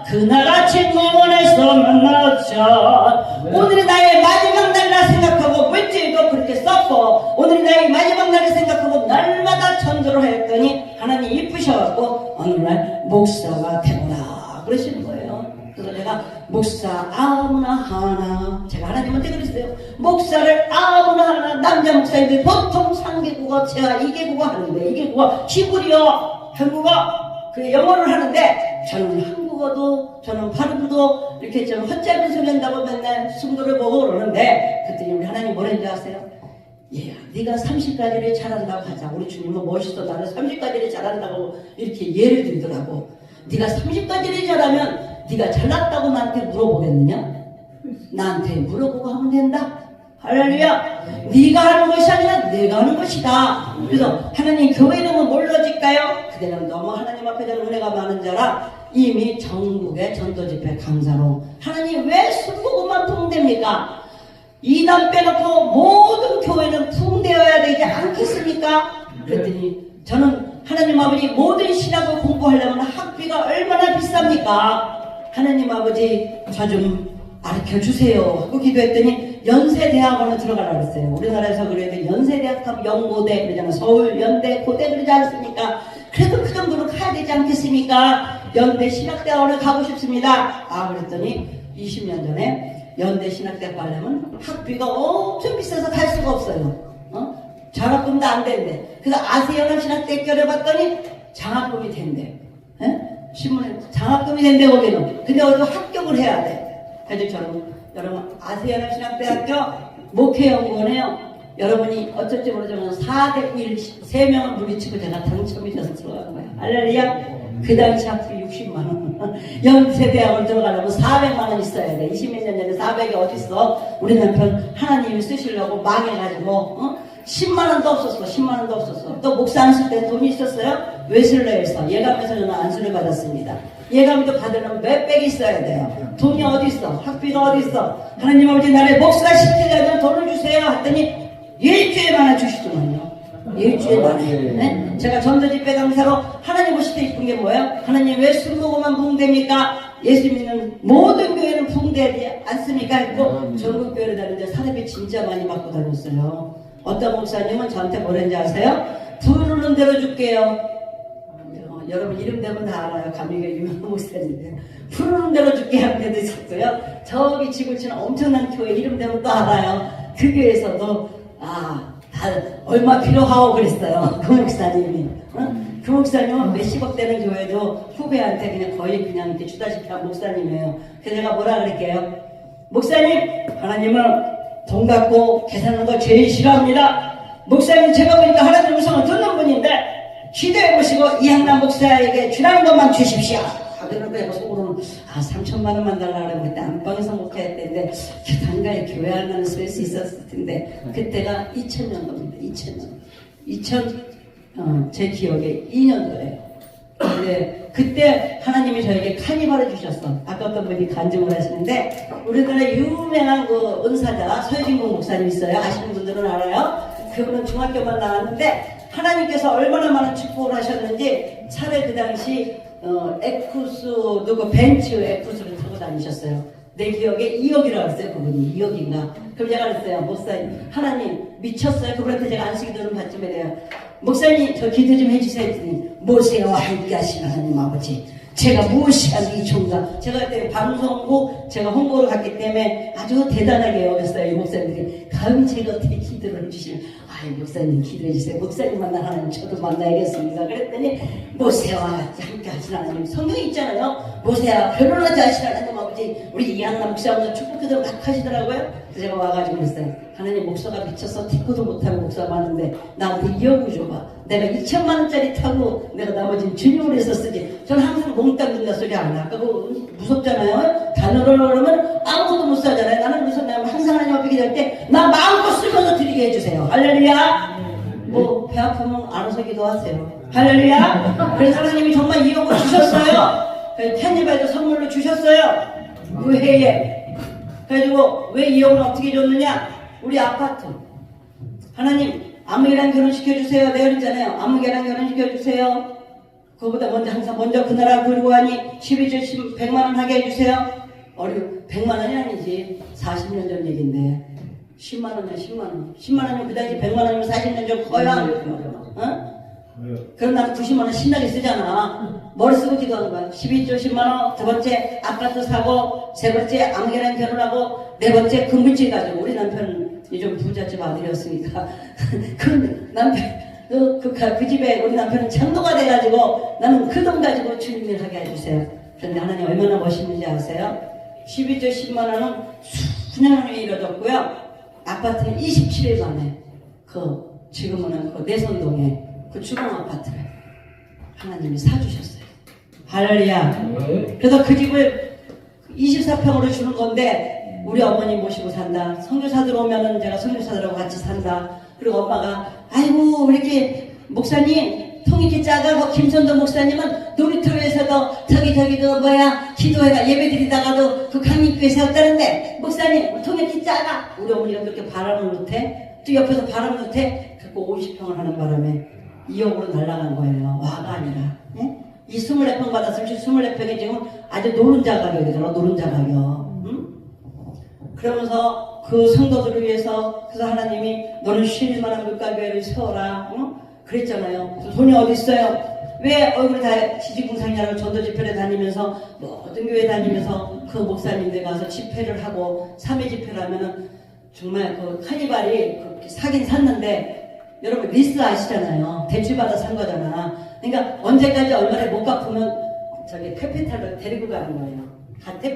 그 나라 친구문에서 만나자. 오늘이 나의 마지막 날이라 생각하고 물질도 그렇게 썼고 오늘이 나의 마지막 날을 생각하고 날마다 전도를 했더니 하나님 이쁘셔갖고 어느 날 목사가 되거라 그러시는 거예요. 그래서 내가 목사 아무나 하나, 제가 하나님한테 그랬어요. 목사를 아무나 하나. 남자 목사님들 보통 3개국어 제가 2개국어 하는데 2개국어 히브리어, 한국어, 그 영어를 하는데 저는 한국어도 저는 발음도 이렇게 좀 헛잡은 소리 한다고 맨날 승도를 보고 그러는데 그랬더니 우리 하나님 뭐랬는지 아세요? 얘야 네가 30가지를 잘한다고 하자. 우리 주님은 멋있어. 나는 30가지를 잘한다고 이렇게 예를 들더라고. 네가 30가지를 잘하면 네가 잘났다고 나한테 물어보겠느냐? 나한테 물어보고 하면 된다. 할렐루야. 네가 하는 것이 아니라 내가 하는 것이다. 그래서 하나님 교회 이름은 뭘로 질까요? 그대는 너무 하나님 앞에 대한 은혜가 많은 자라 이미 전국의 전도집회 강사로 하나님 왜 순복음만 부흥됩니까? 이단 빼놓고 모든 교회는 부흥되어야 되지 않겠습니까? 그랬더니 저는 하나님 아버지 모든 신학을 공부하려면 학비가 얼마나 비쌉니까? 하나님 아버지 저 좀 가르쳐 주세요 하고 기도했더니 연세대학원에 들어가라 그랬어요. 우리나라에서 그래도 연세대학 하면 연고대 그러잖아. 서울 연대 고대 그러지 않습니까? 그래도 그 정도는 가야 되지 않겠습니까? 연대 신학대학원에 가고 싶습니다. 그랬더니 20년 전에 연대 신학대학 가려면 학비가 엄청 비싸서 갈 수가 없어요. 장학금도 안 된대. 그래서 아세연합 신학대학 껴려봤더니 장학금이 된대. 신문에 장학금이 된대 거기는. 근데 어디서 합격을 해야 돼. 그래서 여러분 아세연합 신학대학교 목회연구원에요. 여러분이 어쩔지 모르지만 4대 1 3명을 물리치고 제가 당첨이 돼서 들어간 거예요. 할렐루야. 그 당시 학비 60만 원. 연세대학을 들어가려면 400만 원 있어야 돼. 20몇 년 전에 400이 어딨어. 우리 남편 하나님이 쓰시려고 망해가지고 10만 원도 없었어. 10만 원도 없었어. 또 목사 안 쓸 때 돈이 있었어요. 웨슬레에서 예감에서 저는 안수를 받았습니다. 예감도 받으려면 몇백이 있어야 돼요. 돈이 어디 있어? 학비가 어디 있어? 하나님 아버지 나를 목사 시키려면 돈을 주세요. 했더니 일주일 만에 주시더만요. 일주일 만에. 네? 제가 전도집회 강사로 하나님 오실 때 이쁜 게 뭐예요? 하나님 왜 술 먹으면 붕대입니까? 예수 믿는 모든 교회는 붕대지 않습니까? 했고 전국 교회를 다니는데 사례비 진짜 많이 받고 다녔어요. 어떤 목사님은 저한테 뭐랬는지 아세요? 부르는 대로 줄게요. 여러분 이름 되면 다 알아요. 감리교 유명한 목사님인데 부르는 대로 줄게 하는 데도 있었고요. 저기 지구촌 엄청난 교회 이름 되면 또 알아요. 그 교회에서도 다 얼마 필요하고 그랬어요. 그 목사님이. 그 목사님은 몇십억 되는 교회도 후배한테 그냥 거의 그냥 이렇게 주다시피 한 목사님이에요. 그래서 내가 뭐라 그럴게요. 목사님, 하나님은 돈 갖고 계산하는 거 제일 싫어합니다. 목사님 제가 보니까 하나님 음성을 듣는 분인데 기도해보시고 이양남 목사에게 주라는 것만 주십시오. 그러니까 내가 속으로는 3천만 원만 달라고 그때 안방에서 목회했는데 단가에 교회 하나는 쓸 수 있었을 텐데 그때가 2000년 겁니다. 2000년 제 기억에 2년도예요. 근데 그때 하나님이 저에게 카니발을 주셨어. 아까 어떤 분이 간증을 하시는데 우리나라 유명한 그 은사자 서유진국 목사님 있어요. 아시는 분들은 알아요. 그분은 중학교만 나왔는데 하나님께서 얼마나 많은 축복을 하셨는지 차를 그 당시 에쿠스 누구 벤츠 에쿠스를 타고 다니셨어요. 내 기억에 2억이라고 했어요. 그분이 2억인가. 그럼 제가 그랬어요. 목사님 하나님 미쳤어요. 그분한테 제가 안식이 들은 받침에 대해요. 목사님 저 기도 좀 해주세요 했더니 모세와 함께 하시는 하나님 아버지 제가 무엇이 하기 좋은가. 제가 그때 방송국 제가 홍보를 갔기 때문에 아주 대단하게 여겼어요. 이 목사님들이 감히 제가 어떻게 기도를 해주시면 목사님 기도해 주세요. 목사님 만나 하나님 저도 만나야겠습니다. 그랬더니 모세와 함께 하시는 하나님 성경에 있잖아요. 모세와 결혼하지 하시는 하나님 아버지 우리 이양남 목사님도 축복기도를 막 하시더라고요. 그래서 제가 와가지고 그랬어요. 하나님 목사가 미쳐서 태고도 못하는 목사가 많은데 나한테 2억을 줘봐. 내가 2천만 원짜리 타고 내가 나머지는 주님을 해서 쓰지. 저는 항상 몽땅 준다 소리 안 해. 그거 무섭잖아요. 단어를 그러면 아무것도 못 사잖아요. 나는 그래서 내가 항상 하나님 앞에 기도할 때 나 마음껏 쓰면서 드리게 해주세요. 할렐루야. 뭐 배 아프면 알아서 기도하세요. 할렐루야. 그래서 하나님이 정말 2억을 주셨어요. 텐니발도 선물로 주셨어요. 그 해에. 그래가지고 왜 2억을 어떻게 줬느냐. 우리 아파트 하나님 아무개랑 결혼시켜주세요. 내가 그랬잖아요. 아무개랑 결혼시켜주세요. 그거보다 먼저 그 나라 굴고 하니 12주 100만 원 하게 해주세요. 100만 원이 아니지. 40년 전 얘기인데 10만 원이야 10만 원. 10만 원이면 그 당시 100만 원이면 40년 전 거야. 그럼 나는 90만 원 신나게 쓰잖아. 머리 쓰고 기도하는 거야. 12조 10만 원. 두 번째 아파트 사고, 세 번째 아무개랑 결혼하고, 네 번째 금붙이 가지고. 우리 남편은 요즘 부잣집 아들이었으니까 그 남편 그 집에 우리 남편은 장로가 돼가지고 나는 그 돈 가지고 주님을 하게 해주세요. 그런데 하나님 얼마나 멋있는지 아세요? 12조 10만 원은 수년 후에 이뤄졌고요. 아파트는 27일 만에 지금은 그 내선동에 그 주공 아파트를 하나님이 사주셨어요. 할렐루야. 그래서 그 집을 24평으로 주는 건데 우리 어머니 모시고 산다. 선교사들 오면은 제가 선교사들하고 같이 산다. 그리고 엄마가 아이고 이렇게 목사님 통이 이렇게 작아. 김선도 목사님은 놀이터에서도 저기 기도회가 예배드리다가도 그 강림교회 세웠다는데 목사님 통이 이렇게 작아. 우리 어머니가 그렇게 바람을 못해. 또 옆에서 바람을 못해. 그리고 50평을 하는 바람에 2억으로 날아간 거예요. 와가 아니라. 예? 이 24평 받았으면 24평이 지금 아주 노른자 가격이잖아. 노른자 가격. 그러면서 그 성도들을 위해서 그래서 하나님이 너는 쉴 만한 물가교회를 세워라 그랬잖아요. 돈이 어디 있어요? 왜 얼굴이 다 지지공상이라고 전도 집회를 다니면서 모든 교회 다니면서 그 목사님들 가서 집회를 하고 3회 집회를 하면은 정말 그 카니발이 그렇게 사긴 샀는데 여러분 리스 아시잖아요. 대출받아 산 거잖아. 그러니까 언제까지 얼마나 못 갚으면 저기 캐피탈로 데리고 가는 거예요.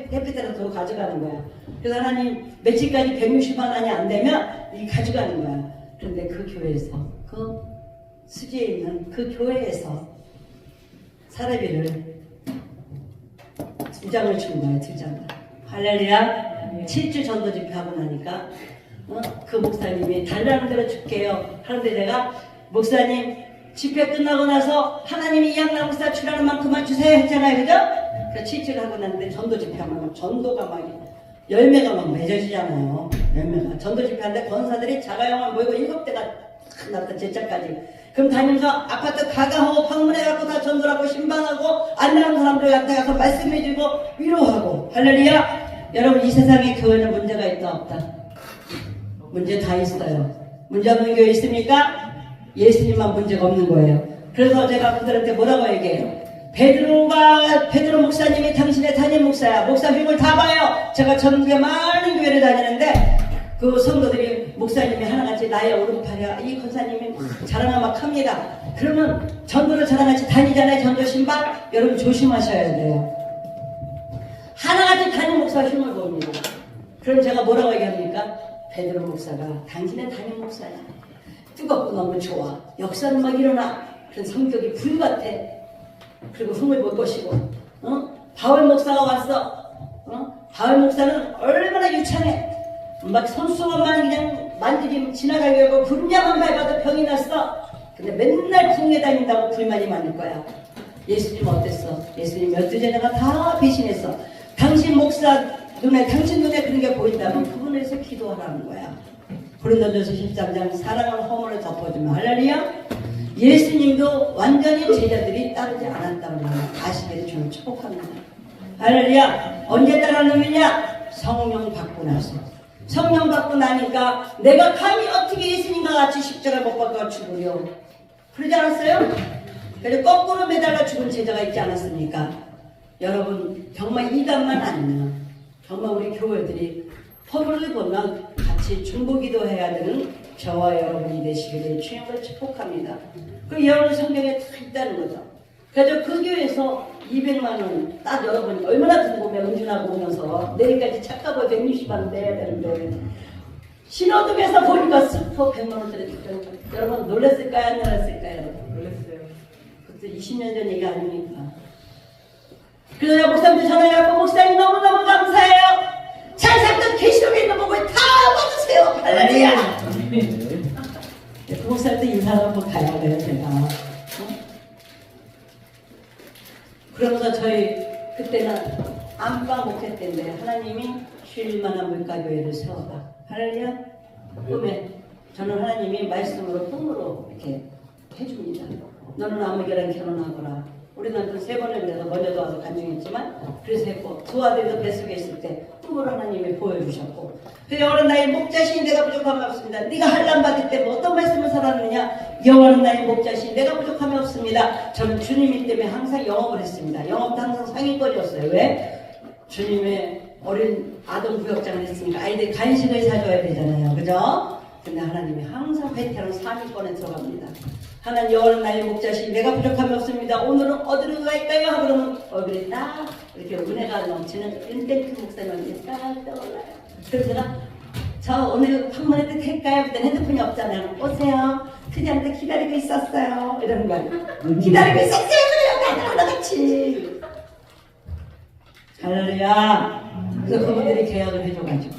캐피탈로 돈 가져가는 거야. 그래서 하나님 며칠까지 160만 원이 안 되면 이 가져가는 거야. 그런데 그 교회에서 그 수지에 있는 그 교회에서 사례비를 2장을 준 거예요. 2장. 할렐루야. 7주 전도 집회하고 나니까 그 목사님이 달라는 대로 줄게요 하는데 내가 목사님 집회 끝나고 나서 하나님이 이양나 목사 주라는 만큼만 주세요 했잖아요. 그죠? 그래서 7주를 하고 났는데 전도 집회하면 전도가 막 열매가 막 맺어지잖아요. 열매가 전도 집회하는데 권사들이 자가용을 모이고 7대가 났다 제자까지. 그럼 다니면서 아파트 가가하고 방문해갖고 다 전도하고 신방하고 안 나온 사람들 갖다가 말씀해주고 위로하고. 할렐루야. 여러분 이 세상에 교회는 문제가 있다 없다? 문제 다 있어요. 문제 없는 교회 있습니까? 예수님만 문제가 없는 거예요. 그래서 제가 그들한테 뭐라고 얘기해요? 베드로 목사님이 당신의 담임 목사야. 목사 흉을 다 봐요. 제가 전국에 많은 교회를 다니는데 그 성도들이 목사님이 하나같이 나의 오른팔이야. 이 권사님이 자랑을 막 합니다. 그러면 전도를 저랑같이 다니잖아요. 전도 신방. 여러분 조심하셔야 돼요. 하나같이 담임 목사 흉을 봅니다. 그럼 제가 뭐라고 얘기합니까? 베드로 목사가 당신의 담임 목사야. 뜨겁고 너무 좋아. 역사는 막 일어나. 그런 성격이 불 같아. 그리고 흉을 볼 것이고 바울 목사가 왔어. 바울 목사는 얼마나 유창해. 막 손수건만 그냥 만지면 지나가려고 분야만 밟아도 병이 났어. 근데 맨날 궁에 다닌다고 불만이 많을 거야. 예수님 어땠어? 예수님 12제자가 다 배신했어. 당신 눈에 그런 게 보인다면 그분을 위해서 기도하라는 거야. 고린도전서 13장 사랑을 허물을 덮어주면 할렐루야. 예수님도 완전히 제자들이 따르지 않았다는 말을 아시기를 저는 축복합니다. 할렐루야. 언제 따르느냐? 성령 받고 나서. 성령 받고 나니까 내가 감히 어떻게 예수님과 같이 십자가 못 박아 죽으려 그러지 않았어요? 그래서 거꾸로 매달려 죽은 제자가 있지 않았습니까? 여러분 정말 이단만 아니면 정말 우리 교회들이 허물을 보면 같이 중보기도 해야 되는 저와 여러분이 되시기를 주님으로 축복합니다. 그 예언은 성경에 다 있다는 거죠. 그래서 그 교회에서 200만 원 딱 여러분이 얼마나 궁금해. 은준하고 오면서 내일까지 차값을 160만 원 내야 되는데 신호등에서 보니까 스포 100만 원짜리 줬다는 거예요. 여러분 놀랐을까요? 안 놀랐을까요? 놀랐어요. 그때 20년 전 얘기 아닙니까? 그래서 내가 목사님들 전화해갖고 목사님 너무너무 감사해요. 잘 살던 계시록에 있는 복을 다 받으세요. 할렐루야. 그 목사님도 인사를 한번 가야 돼요. 제가. 그러면서 저희 그때는 안방 목회 때인데 하나님이 쉴만한 물가교회를 세워라. 할렐루야. 꿈에 저는 하나님이 말씀으로 꿈으로 이렇게 해줍니다. 너는 아무개랑 결혼하거라. 우리 남편 3번을 그래서 먼저 와서 간증했지만 그래서 했고 두 아들도 뱃속에 있을 때 꿈으로 하나님이 보여주셨고 그 여호와는 나의 목자신 내가 부족함이 없습니다. 네가 환난 받을 때 뭐 어떤 말씀을 설하느냐. 여호와는 나의 목자신 내가 부족함이 없습니다. 저는 주님이 때문에 항상 영업을 했습니다. 영업도 항상 상위권이었어요. 왜? 주님의 어린 아동 구역장을 했으니까 아이들 간식을 사줘야 되잖아요. 그죠? 근데 하나님이 항상 베테랑 3위권에 들어갑니다. 하나님 여호와는 나의 목자신 내가 부족함이 없습니다. 오늘은 어디로 갈까요? 그러면 얼굴이 딱 이렇게 은혜가 넘치는 윤땡크 목사님이 딱 떠올라요. 그래서 제가 저 오늘 방문해도 될까요? 그때 핸드폰이 없잖아요. 오세요. 그냥 기다리고 있었어요. 이러는 거예요. 기다리고 있었어요. 그래요. 하나같이. 할렐루야. 그래서 그분들이 계약을 해줘가지고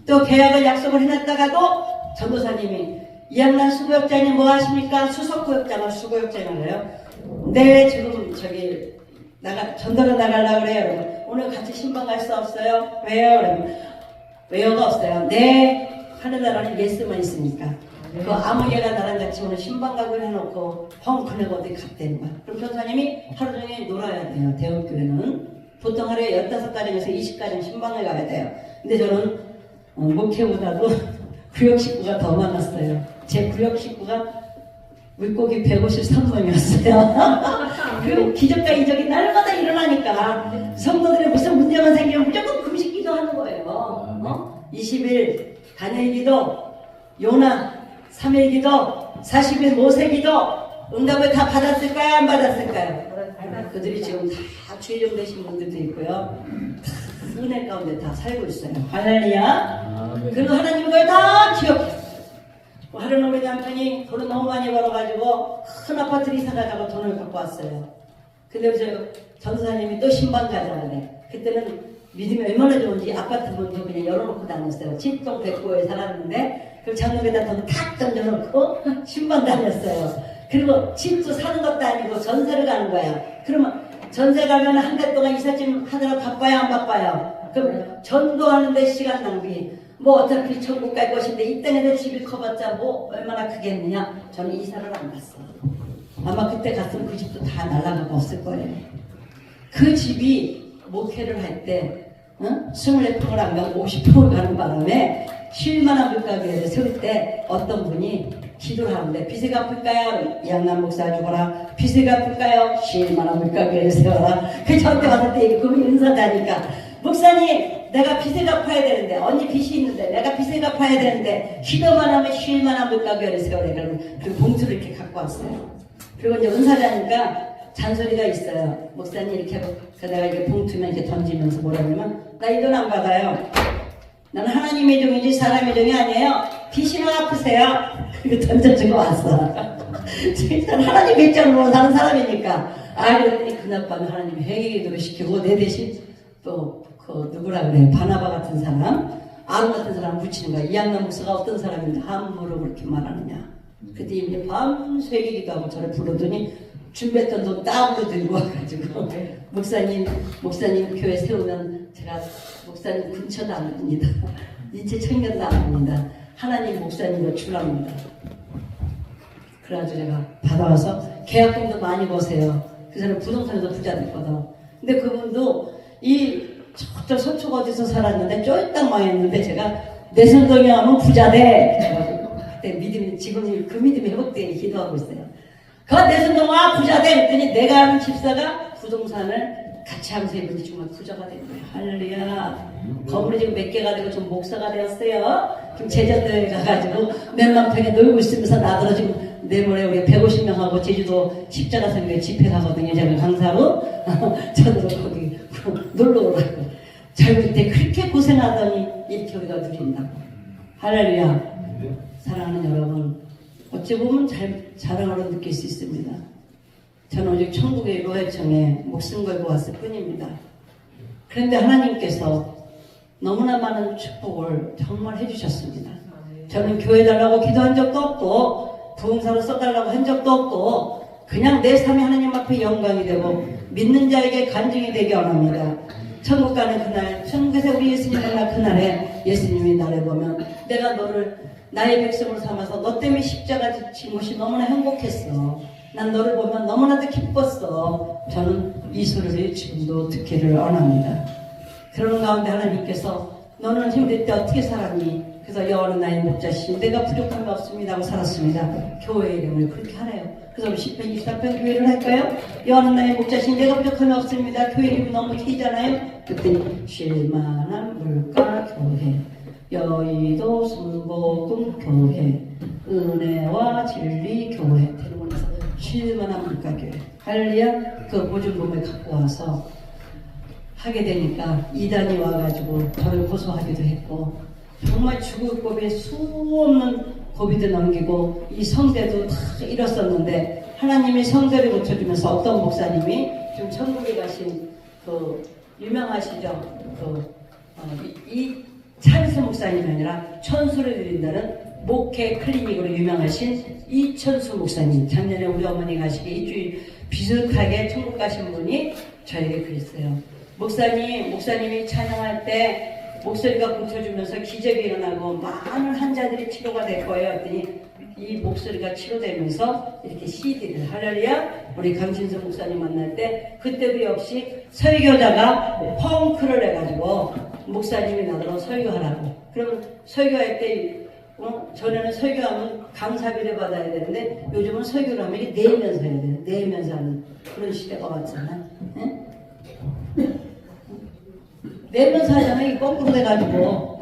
또 계약을 약속을 해놨다가도 전도사님이 이양난 수구역장님 뭐 하십니까? 수석구역장을 수구역장을 해요. 네, 지금 저기 전도로 나가려고 그래요. 여러분. 오늘 같이 신방 갈 수 없어요? 왜요? 여러분. 왜요가 없어요. 네, 하는 나라는 예스만 있으니까. 그 아무 얘가 나랑 같이 오늘 신방 가기로 해놓고 펑크내고 어디 갔다는 거야. 그럼 전사님이 하루 종일 놀아야 돼요. 대형교회는. 보통 하루에 15가정에서 20가정 신방을 가야 돼요. 근데 저는 목회보다도 구역 식구가 더 많았어요. 제 구역 식구가 물고기 153번이었어요. 그리고 기적과 이적이 날마다 일어나니까 성도들의 무슨 문제만 생기면 무조건 금식 기도하는 거예요. 20일 단일 기도, 요나 3일 기도, 40일 모세 기도 응답을 다 받았을까요? 안 받았을까요? 그들이 지금 다 주의령 되신 분들도 있고요. 다 은혜 가운데 다 살고 있어요. 할렐루야. 그리고 하나님이 그걸 다 기억해요. 하루 놈의 남편이 돈을 너무 많이 벌어가지고 큰 아파트를 이사 가자고 돈을 갖고 왔어요. 근데 저 전사님이 또 신방 가자 그래. 그때는 믿음이 얼마나 좋은지 아파트 문도 그냥 열어놓고 다녔어요. 집동 백고에 살았는데 그 장롱에다 돈 탁 던져놓고 신방 다녔어요. 그리고 집도 사는 것도 아니고 전세를 가는 거야. 그러면 전세 가면 한 달 동안 이삿짐 하느라 바빠요 안 바빠요? 그럼 전도하는데 시간 낭비. 뭐 어차피 천국 갈 것인데 이 땅에서 집이 커봤자 뭐 얼마나 크겠느냐. 저는 이사를 안 갔어. 아마 그때 갔으면 그 집도 다 날아가고 없을 거예요. 그 집이 목회를 할 때 24평을 안 가고 50평을 가는 바람에 쉴만한 물가게를 세울 때 어떤 분이 기도를 하는데 빚을 갚을까요? 이양남 목사 죽어라. 빚을 갚을까요? 쉴만한 물가게를 세워라. 그 저한테 왔을 때 그분이 은사자니까 목사님 내가 빚을 갚아야 되는데 언니 빚이 있는데 내가 빚을 갚아야 되는데 기도만 하면 쉴만한 물가게를 세워라. 그러면 그 봉투를 이렇게 갖고 왔어요. 그리고 이제 은사자니까 잔소리가 있어요. 목사님 이렇게 하고 내가 이렇게 봉투면 이렇게 던지면서 뭐라 그러면 나 이 돈 안 받아요. 나는 하나님의 종이지 사람의 종이 아니에요. 빚이나 아프세요. 그리고 던져주고 왔어. 일단 하나님 입장으로 사는 사람이니까. 그랬더니 그날 밤에 하나님이 회개기도를 시키고 내 대신 또 그 누구라 그래 바나바 같은 사람 아론 같은 사람 붙이는 거야. 이양남 목사가 어떤 사람인데 함부로 그렇게 말하느냐. 그때 이제 밤새 회개기도하고 저를 불러더니 준비했던 돈 따로 들고 와가지고 목사님 교회 세우면 제가 목사님 근처도 안 옵니다. 인체 청년도 안 옵니다. 하나님 목사님을 출랍니다. 그래가지고 제가 받아와서 계약금도 많이 버세요. 그 사람 부동산에서 부자 됐거든. 근데 그분도 저쪽 서초가 어디서 살았는데 쫄딱 망했는데 제가 내 성동이 하면 부자 돼. 그래가지고 그때 믿음이 지금 그 믿음이 회복되게 기도하고 있어요. 그 내 성동아 부자 돼. 그랬더니 내가 아는 집사가 부동산을 같이 하면서 이분이 정말 부자가 된 거예요. 할렐루야. 건물이 지금 몇 개가 되고 좀 목사가 되었어요. 지금 제자들 가가지고 멜망탕에 놀고 있으면서 나더러 지금 내모레 우리 150명하고 제주도 십자가 선교회 집회 가거든요. 제가 강사로. 저도 거기 놀러 오라고. 젊을 때 그렇게 고생하더니 이렇게 우리가 누린다고. 할렐루야. 사랑하는 여러분, 어찌 보면 자랑으로 느낄 수 있습니다. 저는 오직 천국의 로해청에 목숨 걸고 왔을 뿐입니다. 그런데 하나님께서 너무나 많은 축복을 정말 해주셨습니다. 저는 교회 달라고 기도한 적도 없고 부흥사로 써달라고 한 적도 없고 그냥 내 삶이 하나님 앞에 영광이 되고 믿는 자에게 간증이 되기 원합니다. 천국 가는 그날, 천국에서 우리 예수님 만날 그날에 예수님이 나를 보면 내가 너를 나의 백성으로 삼아서 너 때문에 십자가 지친 것이 너무나 행복했어. 난 너를 보면 너무나도 기뻤어. 저는 이 소리를 지금도 듣기를 원합니다. 그러는 가운데 하나님께서 너는 힘들 때 어떻게 살았니? 그래서 여호와는 나의 목자시니 내가 부족한 거 없습니다 하고 살았습니다. 교회 이름을 그렇게 하래요. 그래서 우리 10편 24편 교회를 할까요? 여호와는 나의 목자시니 내가 부족한 거 없습니다. 교회 이름이 너무 길잖아요. 그랬더니 쉴만한 물가 교회, 여의도 순복음 교회, 은혜와 진리 교회, 대로원에서 쉴만한 물가 교회. 할렐루야. 그 보증금을 갖고 와서 하게 되니까 이단이 와가지고 저를 고소하기도 했고 정말 죽을 고비에 수없는 고비도 넘기고 이 성대도 다 잃었었는데 하나님이 성대를 고쳐주면서 어떤 목사님이 지금 천국에 가신 그 유명하시죠? 이 찰스 목사님이 아니라 천수를 드린다는 목회 클리닉으로 유명하신 이천수 목사님. 작년에 우리 어머니 가시기 일주일 비슷하게 천국 가신 분이 저에게 그랬어요. 목사님이 찬양할 때 목소리가 고쳐주면서 기적이 일어나고 많은 환자들이 치료가 될 거예요. 했더니 이 목소리가 치료되면서 이렇게 CD를 할렐루야 우리 강진수 목사님 만날 때 그때도 역시 설교자가 펑크를 해가지고 목사님이 나더러 설교하라고 그럼 설교할 때 전에는 설교하면 강사비를 받아야 되는데 요즘은 설교를 하면 이게 내면서 해야 돼요. 내면서 하는 그런 시대가 왔잖아. 응? 내면서 하잖아. 이게 거꾸로 돼가지고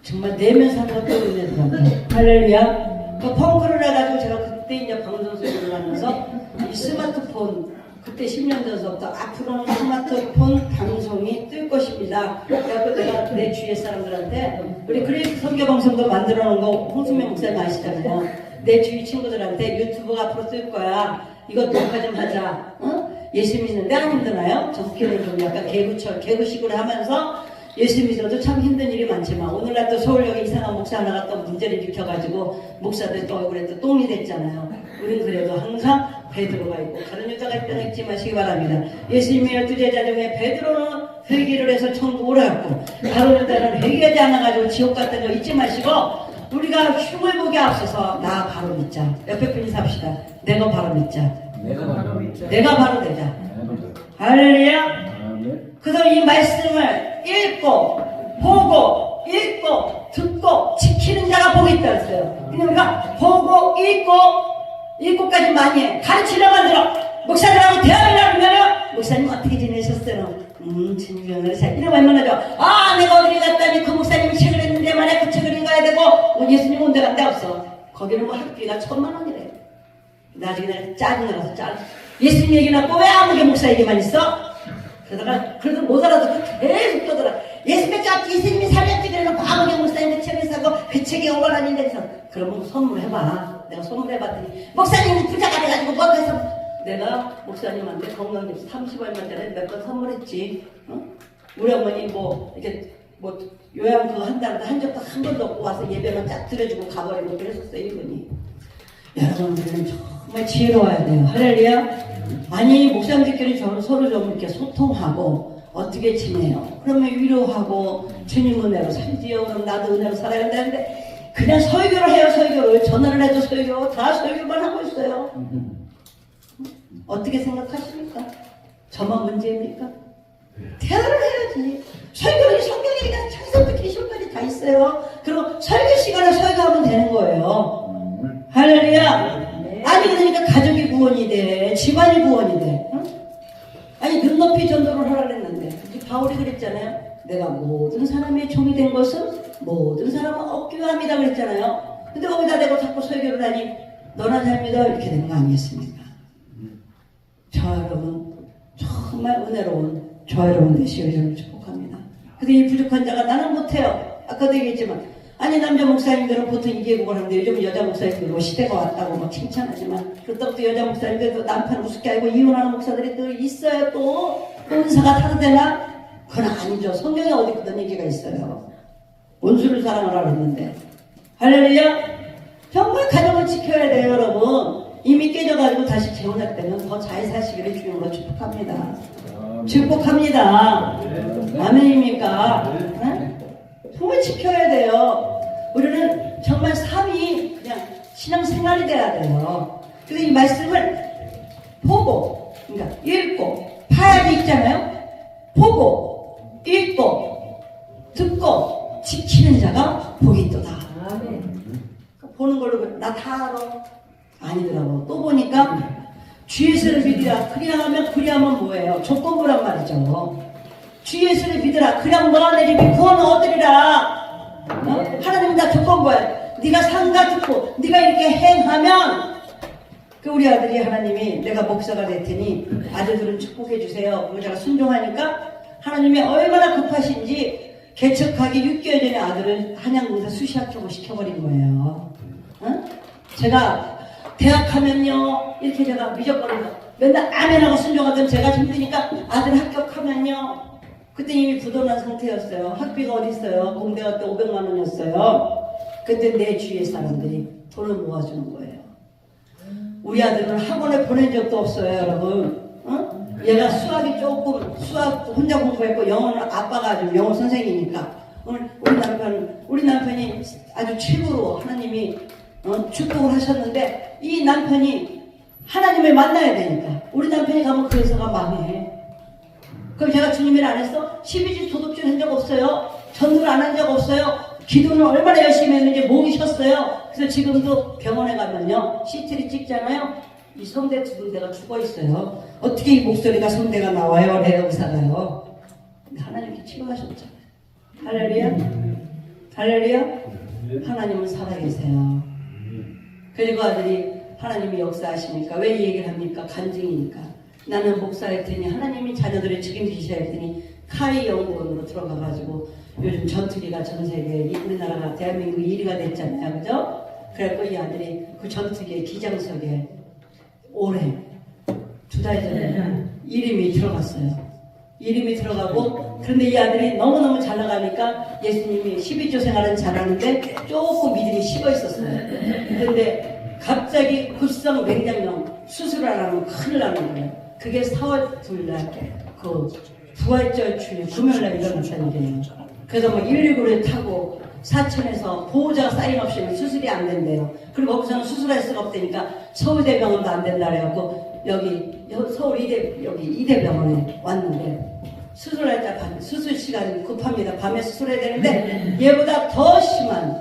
정말 내면서 하는 것도 은혜더라고요. 할렐루야. 그 펑크를 해가지고 제가 그때 이제 방송소리를 하면서 이 스마트폰 그때 10년 전서부터 앞으로는 스마트폰 방송이 뜰 것입니다. 그래서 내가 내 주위의 사람들한테 우리 그레이스 선교방송도 만들어 놓은 거 홍수명 목사님 아시잖아요. 내 주위 친구들한테 유튜브가 앞으로 뜰 거야. 이것 녹화 좀 하자. 예수 믿는데 안 힘드나요? 저끼리는 좀 약간 개구식으로 하면서 예수 믿어도 참 힘든 일이 많지만 오늘날 또 서울역에 이상한 목사 하나가 또 문제를 일으켜가지고 목사들 또 얼굴에 또 똥이 됐잖아요. 우린 그래도 항상 베드로가 있고 다른 여자가 있다는 잊지 마시기 바랍니다. 예수님의 12제자 중에 베드로는 회개를 해서 천국 오라고 다른 여자는 회개하지 않아가지고 지옥 갔다는 거 잊지 마시고 우리가 흉을 보기 앞서서 나 바로 믿자. 옆에 분이 삽시다. 내가 바로 믿자. 내가 바로 되자. 할렐루야. 그래서 이 말씀을 읽고 보고 읽고 듣고 지키는 자가 복이 있다 했어요. 그러니까 우리가 보고 읽고까지 많이 해. 가르치려고 들어. 목사들하고 대화를 나누면 목사님 어떻게 지내셨어요? 주님이 잘 이러면 얼마나 좋아. 아 내가 어디 갔다니 그 목사님이 책을 했는데 만약 그 책을 읽어야 되고 예수님 온 데가 안 데 없어. 거기는 뭐 학비가 1000,000원이래. 나중에 날 짜증나서 예수님 얘기나 왜 아무개 목사 얘기만 있어? 그러다가 그래도 못 알아듣고 계속 떠들어. 예수님이 살렸지 그래놓고 아무개 목사님의 책을 사고 그 책이 오가라는데 그래서 그러면 선물해봐. 내가 선물해봤더니 목사님이 부자가 돼가지고 뭐 해서 내가 목사님한테 건강기술 30얼마짜리 몇 번 선물했지. 우리 어머니 뭐 이렇게 뭐 요양 그거 한다는데 한 적도 한 번도 없고 와서 예배만 쫙 드려주고 가버리고 그랬었어요 이분이. 여러분 우리는 정말 지혜로워야 돼요. 할렐루야. 아니 목사님들끼리 서로 좀 이렇게 소통하고 어떻게 지내요? 그러면 위로하고 주님 은혜로 살지요. 그럼 나도 은혜로 살아야 된다는데 그냥 설교를 해요. 설교를 전화를 해도 설교 다 설교만 하고 있어요. 어떻게 생각하십니까? 저만 문제입니까? 대화를 해야지. 설교는 성경이니까 창세부터 계시록까지 다 있어요. 그리고 설교 시간에 설교하면 되는 거예요. 할렐루야. 아니 그러니까 가족이 구원이 돼. 집안이 구원이 돼. 응? 아니 눈높이 전도를 하라 그랬는데 바울이 그랬잖아요. 내가 모든 사람의 종이 된 것은 모든 사람은 얻기로 합니다 그랬잖아요. 근데 거기다 대고 자꾸 설교를 하니 너나 잘 믿어 이렇게 된 거 아니겠습니까? 저 여러분 정말 은혜로운 저 여러분 되시기를 저는 축복합니다. 근데 이 부족한 자가 나는 못해요. 아까도 얘기했지만 아니 남자 목사님들은 보통 이계곡을 하는데 요즘은 여자 목사님들 뭐 시대가 왔다고 막 칭찬하지만 그렇다고 여자 목사님들도 남편 우습게 알고 이혼하는 목사들이 또 있어요. 또 은사가 타도 되나? 그건 아니죠. 성경에 어디 그런 얘기가 있어요. 원수를 사랑하라 그랬는데 할렐루야. 정말 가정을 지켜야 돼요 여러분. 이미 깨져가지고 다시 재혼할 때는 더 잘 사시기를 주님으로 축복합니다. 축복합니다. 아멘입니까? 네? 정말 지켜야 돼요. 우리는 정말 삶이 그냥 신앙생활이 돼야 돼요. 그래서 이 말씀을 보고, 그러니까 읽고, 파야지 읽잖아요. 보고, 읽고, 듣고, 지키는 자가 복이 있도다. 보는 걸로 나 다 알아. 아니더라고. 또 보니까 주 예수를 믿으라. 그리하면 뭐예요? 조건부란 말이죠. 주 예수를 믿으라. 그냥 너와 내 집이 구원을 얻으리라. 하나님 다 조건부야. 네가 상가 듣고 네가 이렇게 행하면 그 우리 아들이 하나님이 내가 목사가 될 테니 아들들은 축복해 주세요. 그리고 제가 순종하니까 하나님이 얼마나 급하신지 개척하기 6개월 전에 아들을 한양공사 수시학교로 시켜버린 거예요. 제가 대학하면요 이렇게 제가 미적거리고 맨날 아멘하고 순종하던 제가 힘드니까 아들 합격하면요 그때 이미 부도난 상태였어요. 학비가 어디 있어요. 공대가 때 500만 원이었어요. 그때 내 주위의 사람들이 돈을 모아주는 거예요. 우리 아들은 학원에 보낸 적도 없어요 여러분. 얘가 수학이 조금 수학 혼자 공부했고 영어는 아빠가 아주 영어 선생이니까 우리 남편이 아주 최고로 하나님이 축복을 하셨는데 이 남편이 하나님을 만나야 되니까 우리 남편이 가면 그 회사가 망해. 그럼 제가 주님을 안 했어? 12주 도둑질 한 적 없어요. 전도를 안 한 적 없어요. 기도는 얼마나 열심히 했는지 목이 쉬었어요. 그래서 지금도 병원에 가면요, CT를 찍잖아요. 이 성대 두 군데가 죽어 있어요. 어떻게 이 목소리가 성대가 나와요? 내 의사가요. 근데 하나님께 치료하셨잖아요. 할렐루야. 할렐루야. 하나님은 살아계세요. 그리고 아들이 하나님이 역사하시니까 왜 이 얘기를 합니까? 간증이니까. 나는 목사였더니 하나님이 자녀들을 책임지셔야 했더니 카이 연구원으로 들어가가지고 요즘 전투기가 전 세계에 우리나라가 대한민국 1위가 됐잖아요. 그죠? 그래서 이 아들이 그 전투기의 기장석에 올해 2달 전에 이름이 들어갔어요. 이름이 들어가고, 그런데 이 아들이 너무너무 잘 나가니까 예수님이 12조 생활은 잘하는데 조금 믿음이 식어 있었어요. 그런데 갑자기 급성 맹장염 수술을 안 하면 큰일 나는 거예요. 그게 4월 2일 그 부활절 주일 금요일날 일어났다는 일이에요. 그래서 뭐 119를 타고 사천에서 보호자가 사인 없이는 수술이 안 된대요. 그리고 거기서는 수술할 수가 없다니까 서울대병원도 안 된다 그래갖고 여기 서울 이대병원에 왔는데 수술할 때 수술 시간이 급합니다. 밤에 수술해야 되는데 얘보다 더 심한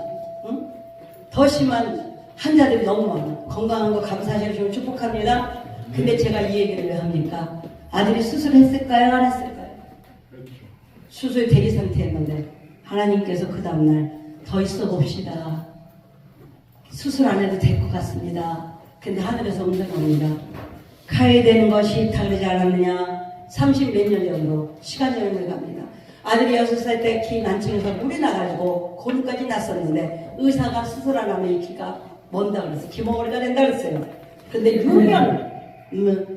환자들이 너무 많아요. 건강한 거 감사하시고 축복합니다. 근데 제가 이 얘기를 왜 합니까? 아들이 수술했을까요? 안 했을까요? 수술 대기 상태였는데 하나님께서 그 다음날 더 있어 봅시다. 수술 안 해도 될 것 같습니다. 근데 하늘에서 음성이 옵니다. 가야 되는 것이 다 그러지 않았느냐. 30 몇 년 전으로 시간 여행을 갑니다. 아들이 6살 때 키 난층에서 물이 나가지고 곤까지 났었는데 의사가 수술 안 하면 이 키가 먼다 그랬어요. 기모머리가 된다 그랬어요. 근데 6년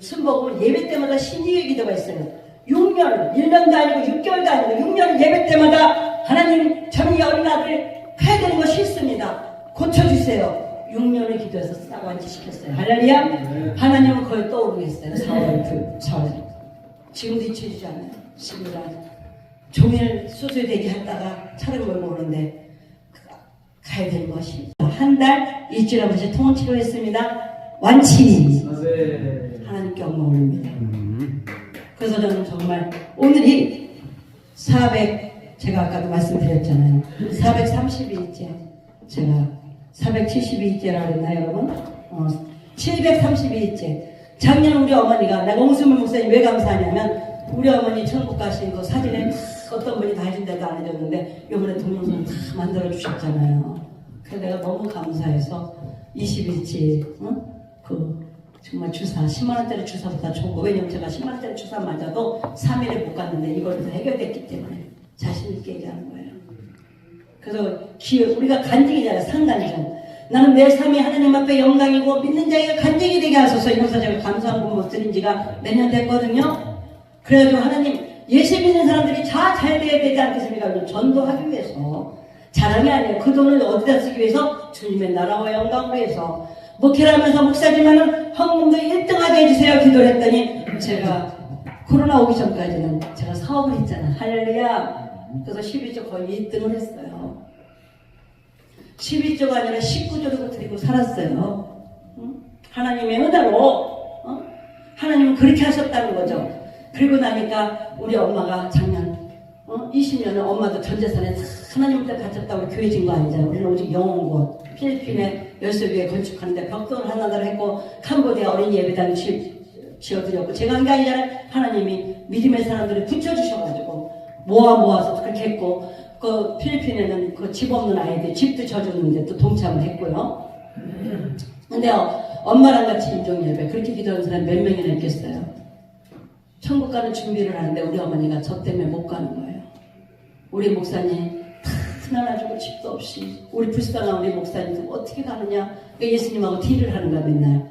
순복음을 예배 때마다 신유의 기도가 있어요. 6년, 1년도 아니고 6개월도 아니고 6년 예배 때마다 하나님 저는 이 어린 아들 가야 되는 거 싫습니다. 고쳐주세요. 6년을 기도해서 싹 완치시켰어요. 할렐루야. 하나님은 거의 떠오르겠어요. 4월. 지금도 잊혀지지 않아요. 지금이랑 종일 수술 대기하다가 차를 몰고 오는데 가야 되는 것이 한 달 일주일에 한 번씩 통원 치료했습니다. 완치. 하나님께 영광 올립니다. 그래서 저는 정말 오늘이 400 제가 아까도 말씀드렸잖아요. 432일째 제가 472일째라고 했나요 여러분? 732일째 작년 우리 어머니가 내가 옹수물 목사님 왜 감사하냐면 우리 어머니 천국 가신 그 사진에 어떤 분이 다 해준데도 안 해줬는데 이번에 동영상 다 만들어 주셨잖아요. 그래서 내가 너무 감사해서 20일째 정말 주사 10만원짜리 주사보다 좋은 거. 왜냐면 제가 10만원짜리 주사 맞아도 3일을 못 갔는데 이걸로 해결됐기 때문에 자신 있게 얘기하는 거예요. 그래서 우리가 간증이잖아요. 상간증. 나는 내 삶이 하나님 앞에 영광이고 믿는 자에게 간증이 되게 하소서. 이러면서 제가 감사한 분 못 드린 지가 몇 년 됐거든요. 그래가지고 하나님 예수 믿는 사람들이 잘 돼야 되지 않겠습니까? 전도하기 위해서 자랑이 아니에요. 그 돈을 어디다 쓰기 위해서 주님의 나라와 영광을 위해서 목회를 하면서 목사지만은 헌금도 1등하게 해주세요 기도를 했더니 제가 코로나 오기 전까지는 제가 사업을 했잖아. 할렐루야. 그래서 12조 거의 1등을 했어요. 11조가 아니라 19조를 드리고 살았어요. 하나님의 은혜로 하나님은 그렇게 하셨다는 거죠. 그리고 나니까 우리 엄마가 작년 20년을 엄마도 전 재산에 하나님한테 바쳤다고 교회 진 거 아니잖아요. 우리는 오직 영혼곳 필리핀에 열쇠교회 건축하는데 벽돌 하나를 했고 캄보디아 어린이 예배당 지어드렸고 제가 한 게 아니잖아요. 하나님이 믿음의 사람들을 붙여주셔가지고 모아서 그렇게 했고 그 필리핀에는 그 집 없는 아이들 집도 져줬는데 또 동참을 했고요. 근데 엄마랑 같이 인종 예배 그렇게 기도하는 사람 몇 명이나 있겠어요. 천국 가는 준비를 하는데 우리 어머니가 저 때문에 못 가는 거예요. 우리 목사님 하나가지고 집도 없이 우리 불쌍한 우리 목사님들 어떻게 가느냐. 예수님하고 딜을 하는 거야 맨날.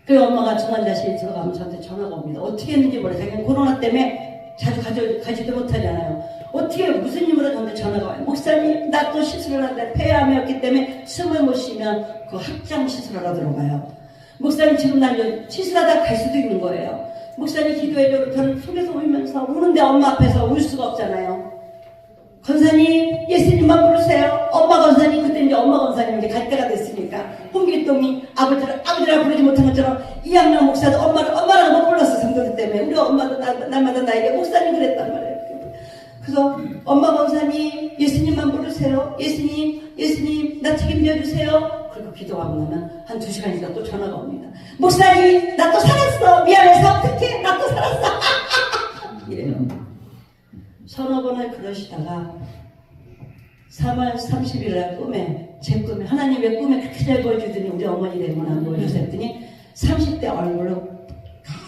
그 엄마가 중환자실에 들어가면 저한테 전화가 옵니다. 어떻게 했는지 모르겠어요. 코로나 때문에 자주 가지도 못하잖아요. 어떻게 무슨 힘으로 저한테 전화가 와요. 목사님 나 또 시술을 하는데 폐암이었기 때문에 숨을 못 쉬면 그 합장 시술하러 들어가요. 목사님 지금 난 시술하다 갈 수도 있는 거예요. 목사님 기도해줘. 저는 속에서 울면서 우는데 엄마 앞에서 울 수가 없잖아요. 권사님 예수님만 부르세요. 엄마 권사님. 그때 이제 엄마 권사님 이제 갈 때가 됐으니까 홍길동이 아버지라 부르지 못한 것처럼 이양락 목사도 엄마라고 못 불렀어. 성도들 때문에. 우리 엄마도 날마다 나에게 목사님 그랬단 말이에요. 그래서 엄마 권사님 예수님만 부르세요. 예수님 나 책임져 주세요. 그리고 기도하고 나면 한 2시간 있다 또 전화가 옵니다. 목사님 나 또 살았어. 미안해서 어떡해. 나 또 살았어. 이래요. 서너 번을 그러시다가 3월 30일 날 제 꿈에 하나님의 꿈에 그렇게 잘 보여주더니 우리 어머니 되면 안 보여주세요 했더니 30대 얼굴로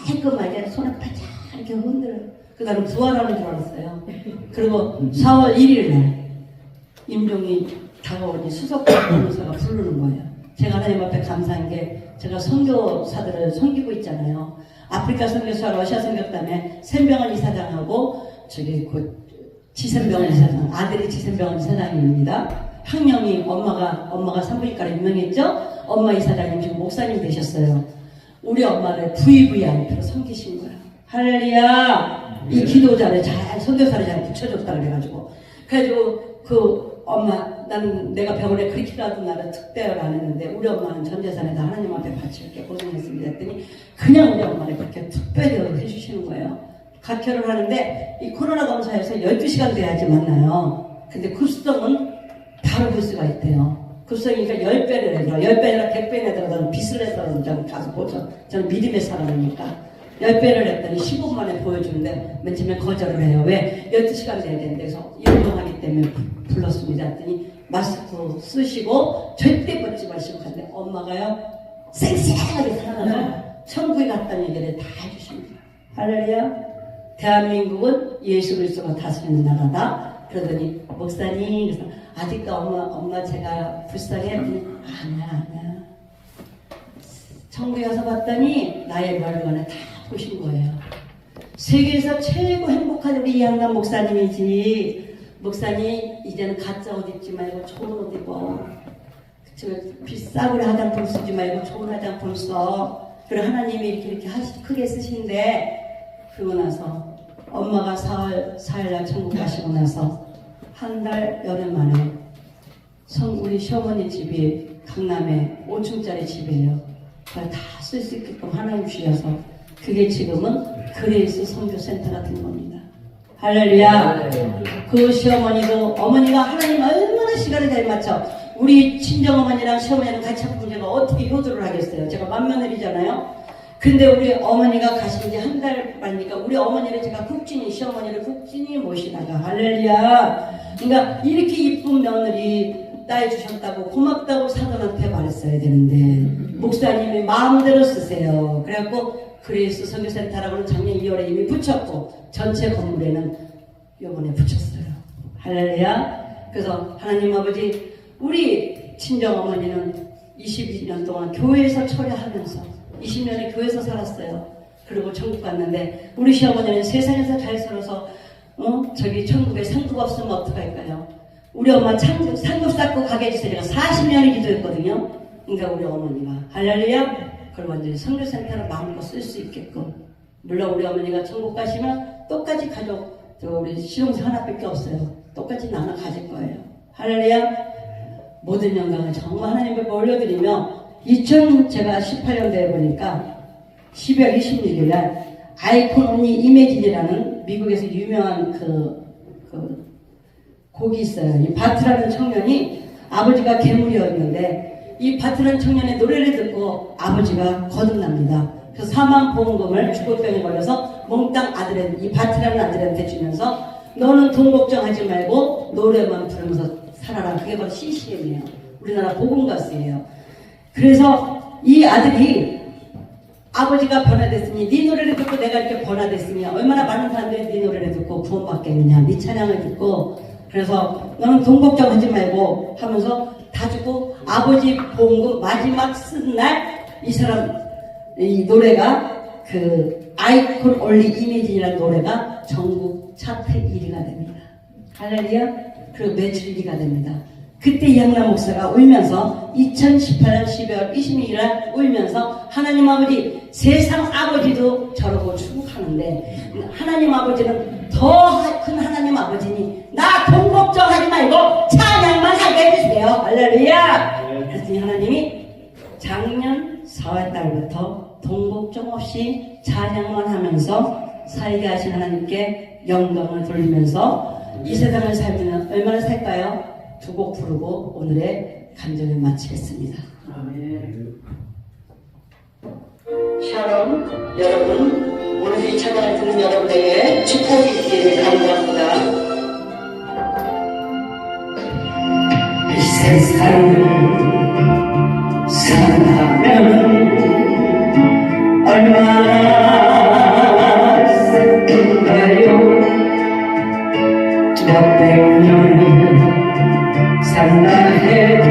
깔끔하게 손을 바짝 이렇게 흔들어요. 그 다음에 부활하는 줄 알았어요. 그리고 4월 1일 날 임종이 다가오니 수석 변호사가 부르는 거예요. 제가 하나님 앞에 감사한 게 제가 선교사들을 섬기고 있잖아요. 아프리카 선교사, 러시아 선교단에 샘병원 이사장하고 저기 지샘병원 이사장, 아들이 지샘병원 이사장입니다. 형님이 엄마가 산부인과로 유명했죠? 엄마 이사장님 지금 목사님 되셨어요. 우리 엄마를 VVIP로 섬기신 거예요. 할렐루야! 이 기도자를 잘, 선교사를 잘 붙여줬다 그래가지고. 그 엄마, 나는 내가 병원에 그렇게라도 나를 특별을 안 했는데, 우리 엄마는 전 재산에다 하나님 앞에 바칠게 고생했습니다 했더니, 그냥 우리 엄마를 그렇게 특별히 해주시는 거예요. 각혈을 하는데, 이 코로나 검사에서 12시간 돼야지 만나요. 근데 급성은 바로 볼 수가 있대요. 급성이니까 10배를 해더라. 10배나 100배나 들어가서 빚을 해서 저는 가서 보죠. 저는 믿음의 사람이니까. 10배를 했더니 15분 만에 보여주는데 맨 처음에 거절을 해요. 왜? 12시간 돼야 되는데 그래서 이용하기 때문에 불렀습니다. 했더니 마스크 쓰시고 절대 벗지 마시고 갔는데 엄마가요 쌩쌩하게 살아나서 천국에 갔다는 얘기를 다 해주십니다. 할렐루야. 대한민국은 예수 그리스도가 다스리는 나라다. 그러더니 목사님 그래서 아직도 엄마 제가 불쌍해? 아니야. 천국에 가서 봤더니 나의 멸관을 다 보신 거예요. 세계에서 최고 행복한 우리 이양남 목사님이지. 목사님 이제는 가짜 옷 입지 말고 좋은 옷 입어. 비싸구려 화장품 쓰지 말고 좋은 화장품 써. 그리고 하나님이 이렇게 크게 쓰신데 그러고 나서 엄마가 4월 4일날 천국 가시고 나서 한 달 여름 만에 우리 시어머니 집이 강남에 5층짜리 집이에요. 그걸 다 쓸 수 있게끔 하나님 주셔서 그게 지금은 그레이스 선교센터 같은 겁니다. 할렐루야. 그 시어머니도 어머니가 하나님 얼마나 시간을 잘 맞춰 우리 친정어머니랑 시어머니랑 같이 하면 제가 어떻게 효도를 하겠어요. 제가 맏며느리잖아요. 근데 우리 어머니가 가신 지 한 달 만이니까 우리 어머니를 제가 시어머니를 국진이 모시다가 할렐루야. 그러니까 이렇게 이쁜 며느리 딸 주셨다고 고맙다고 사돈한테 말했어야 되는데 목사님이 마음대로 쓰세요. 그래갖고 그레이스 선교센터라고는 작년 2월에 이미 붙였고 전체 건물에는 요번에 붙였어요. 할렐루야. 그래서 하나님 아버지 우리 친정어머니는 22년 동안 교회에서 철회하면서 20년을 교회에서 살았어요. 그리고 천국 갔는데 우리 시어머니는 세상에서 잘 살아서 천국에 상급 없으면 어떡할까요? 우리 엄마 상급 쌓고 가게 해주세요. 제가 40년을 기도했거든요. 그러니까 우리 어머니가 할렐루야. 그걸 완전히 선교센터로 마음껏 쓸 수 있게끔. 물론 우리 어머니가 천국 가시면 똑같이 가족 우리 실용사 하나밖에 없어요. 똑같이 나눠 가질 거예요. 할렐루야. 모든 영광을 정말 하나님 앞에 올려드리며 제가 18년도에 보니까 12월 26일 날 아이콘 언니 이매진이라는 미국에서 유명한 곡이 있어요. 이 바트라는 청년이 아버지가 괴물이었는데 이 바트라는 청년의 노래를 듣고 아버지가 거듭납니다. 그래서 사망보험금을 죽을병에 걸려서 몽땅 이 바트라는 아들한테 주면서 너는 돈 걱정하지 말고 노래만 부르면서 살아라. 그게 바로 CCM이에요. 우리나라 복음가수예요. 그래서 이 아들이 아버지가 변화됐으니 네 노래를 듣고 내가 이렇게 변화됐으니 얼마나 많은 사람들이 네 노래를 듣고 구원받겠느냐. 네 찬양을 듣고 그래서 너는 돈 걱정하지 말고 하면서 다 주고 아버지 보험금 마지막 쓴 날 이 노래가 아이콘 올리 이미진이라는 노래가 전국 차트 1위가 됩니다. 할렐루야. 그리고 매출 1위가 됩니다. 그때 이양남 목사가 울면서 2018년 12월 26일 날 울면서 하나님 아버지 세상 아버지도 저러고 추국하는데 하나님 아버지는 더 큰 하나님 아버지니 나 돈 걱정하지 말고 찬양만 하게 해주세요. 할렐루야. 그랬더니 하나님이 작년 4월 달부터 돈 걱정 없이 찬양만 하면서 살게 하신 하나님께 영광을 돌리면서 이 세상을 살면 얼마나 살까요? 두 곡 부르고 오늘의 감정을 마치겠습니다. 샬롬. 여러분, 오늘 이 찬양을 듣는 여러분에게 축복이 있기를 간구합니다. 이 세상을 사랑하면 얼마나 슬픈가요? 몇백 년 산다 해도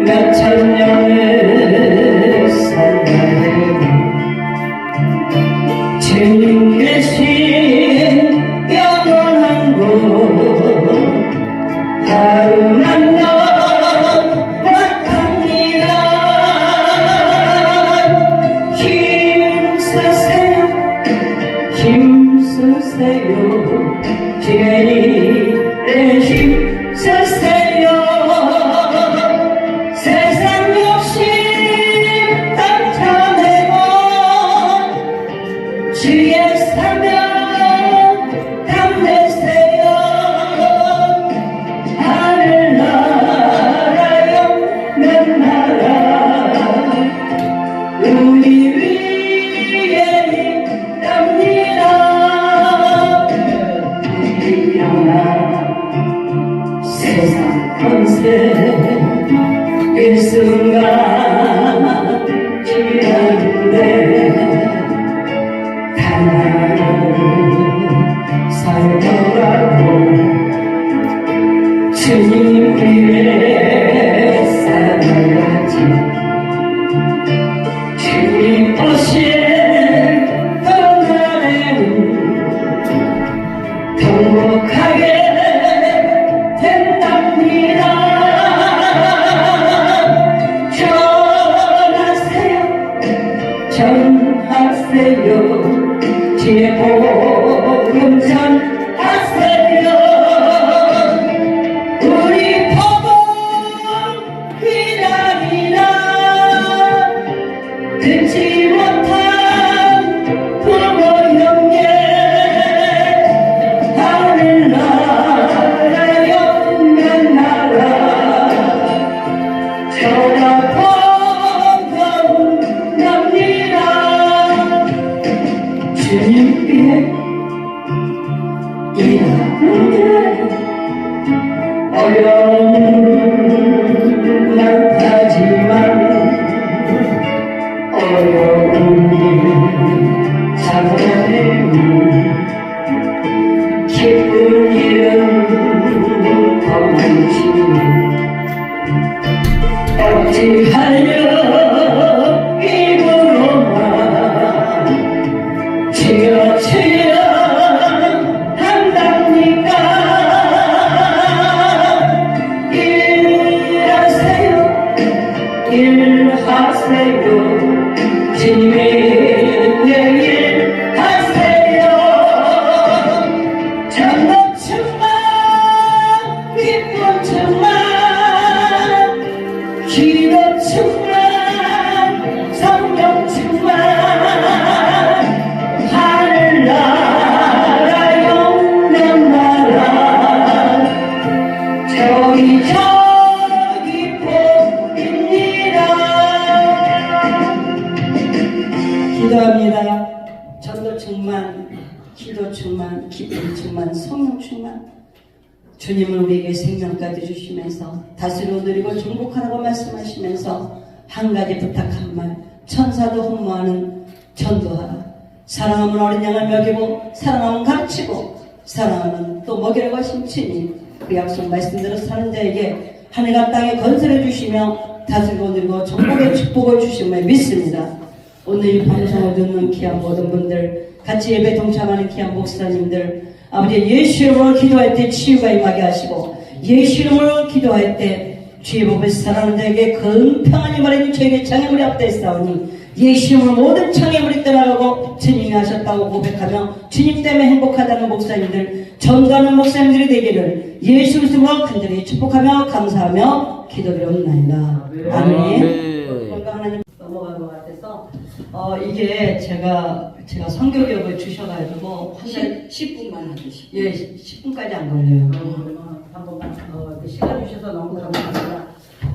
몇천 년을 산다 해도 주님 계신 영원한 곳 하루 만나 왔답니다. 힘쓰세요, 힘쓰세요, 주님의 힘쓰세요. 세상 욕심 닥쳐내고 주의 사명 담내세요. 하늘나라요 명나라 우리 위에 있답니다. 일어나 세상 권세 일순간 지나는데 하나는 살더라도 주님 위에 살아야지. 주님 오실 그날에는 행복하게 된답니다. 전하세요, 전하세요, 주의 복음 전하세요. 우리 복음 기다리라. 듣지 못한 부모 형제 하늘나라요 명나라 전하 번거운답니다. 주님 위에 일하는데 어려움은 많다지만 어려운 일 잡아내면 기쁜 일은 더 많지만 어찌하려 입으로만 치여치여 한답니까? 일하세요, 일하세요, 주님의 일하세요. 전도 충만 기쁨 충만 기도 충만 성령 충만 하늘나라요 명나라 저기 복입니다. 기도합니다. 전도 충만, 기도 충만, 기쁨 충만, 성령 충만. 주님은 우리에게 생명까지 주시면서 다스려 누리고 정복하라고 말씀하시면서 한 가지 부탁한 말, 천사도 흠모하는 전도하라. 사랑하면 어린 양을 먹이고 사랑하면 가르치고 사랑하면 또 먹이라고 하신 주님, 그 약속 말씀대로 사는 자에게 하늘과 땅에 건설해 주시며 다스리고 누리고 정복의 축복을 주심을 믿습니다. 오늘 이 방송을 듣는 귀한 모든 분들, 같이 예배 동참하는 귀한 목사님들, 아버지 예수 이름으로 기도할 때 치유가 임하게 하시고 예수 이름으로 기도할 때 주의 복을 사랑하는 자에게 건평한 이말에 저에게 장애물이 없다했사오니 예수 이름으로 모든 장애물이 떠나가고 주님이 하셨다고 고백하며 주님 때문에 행복하다는 목사님들, 전도하는 목사님들이 되기를 예수 그리스도로 간절히 축복하며 감사하며 기도드리옵나이다. 아멘. 건강 하나님 넘어간 것 같아서 이게 제가 제가 선교교육을 주셔가지고 한 달
10분만 하듯이.
예, 10분까지 안 걸려요.
한 번만 시간 주셔서 너무 감사합니다.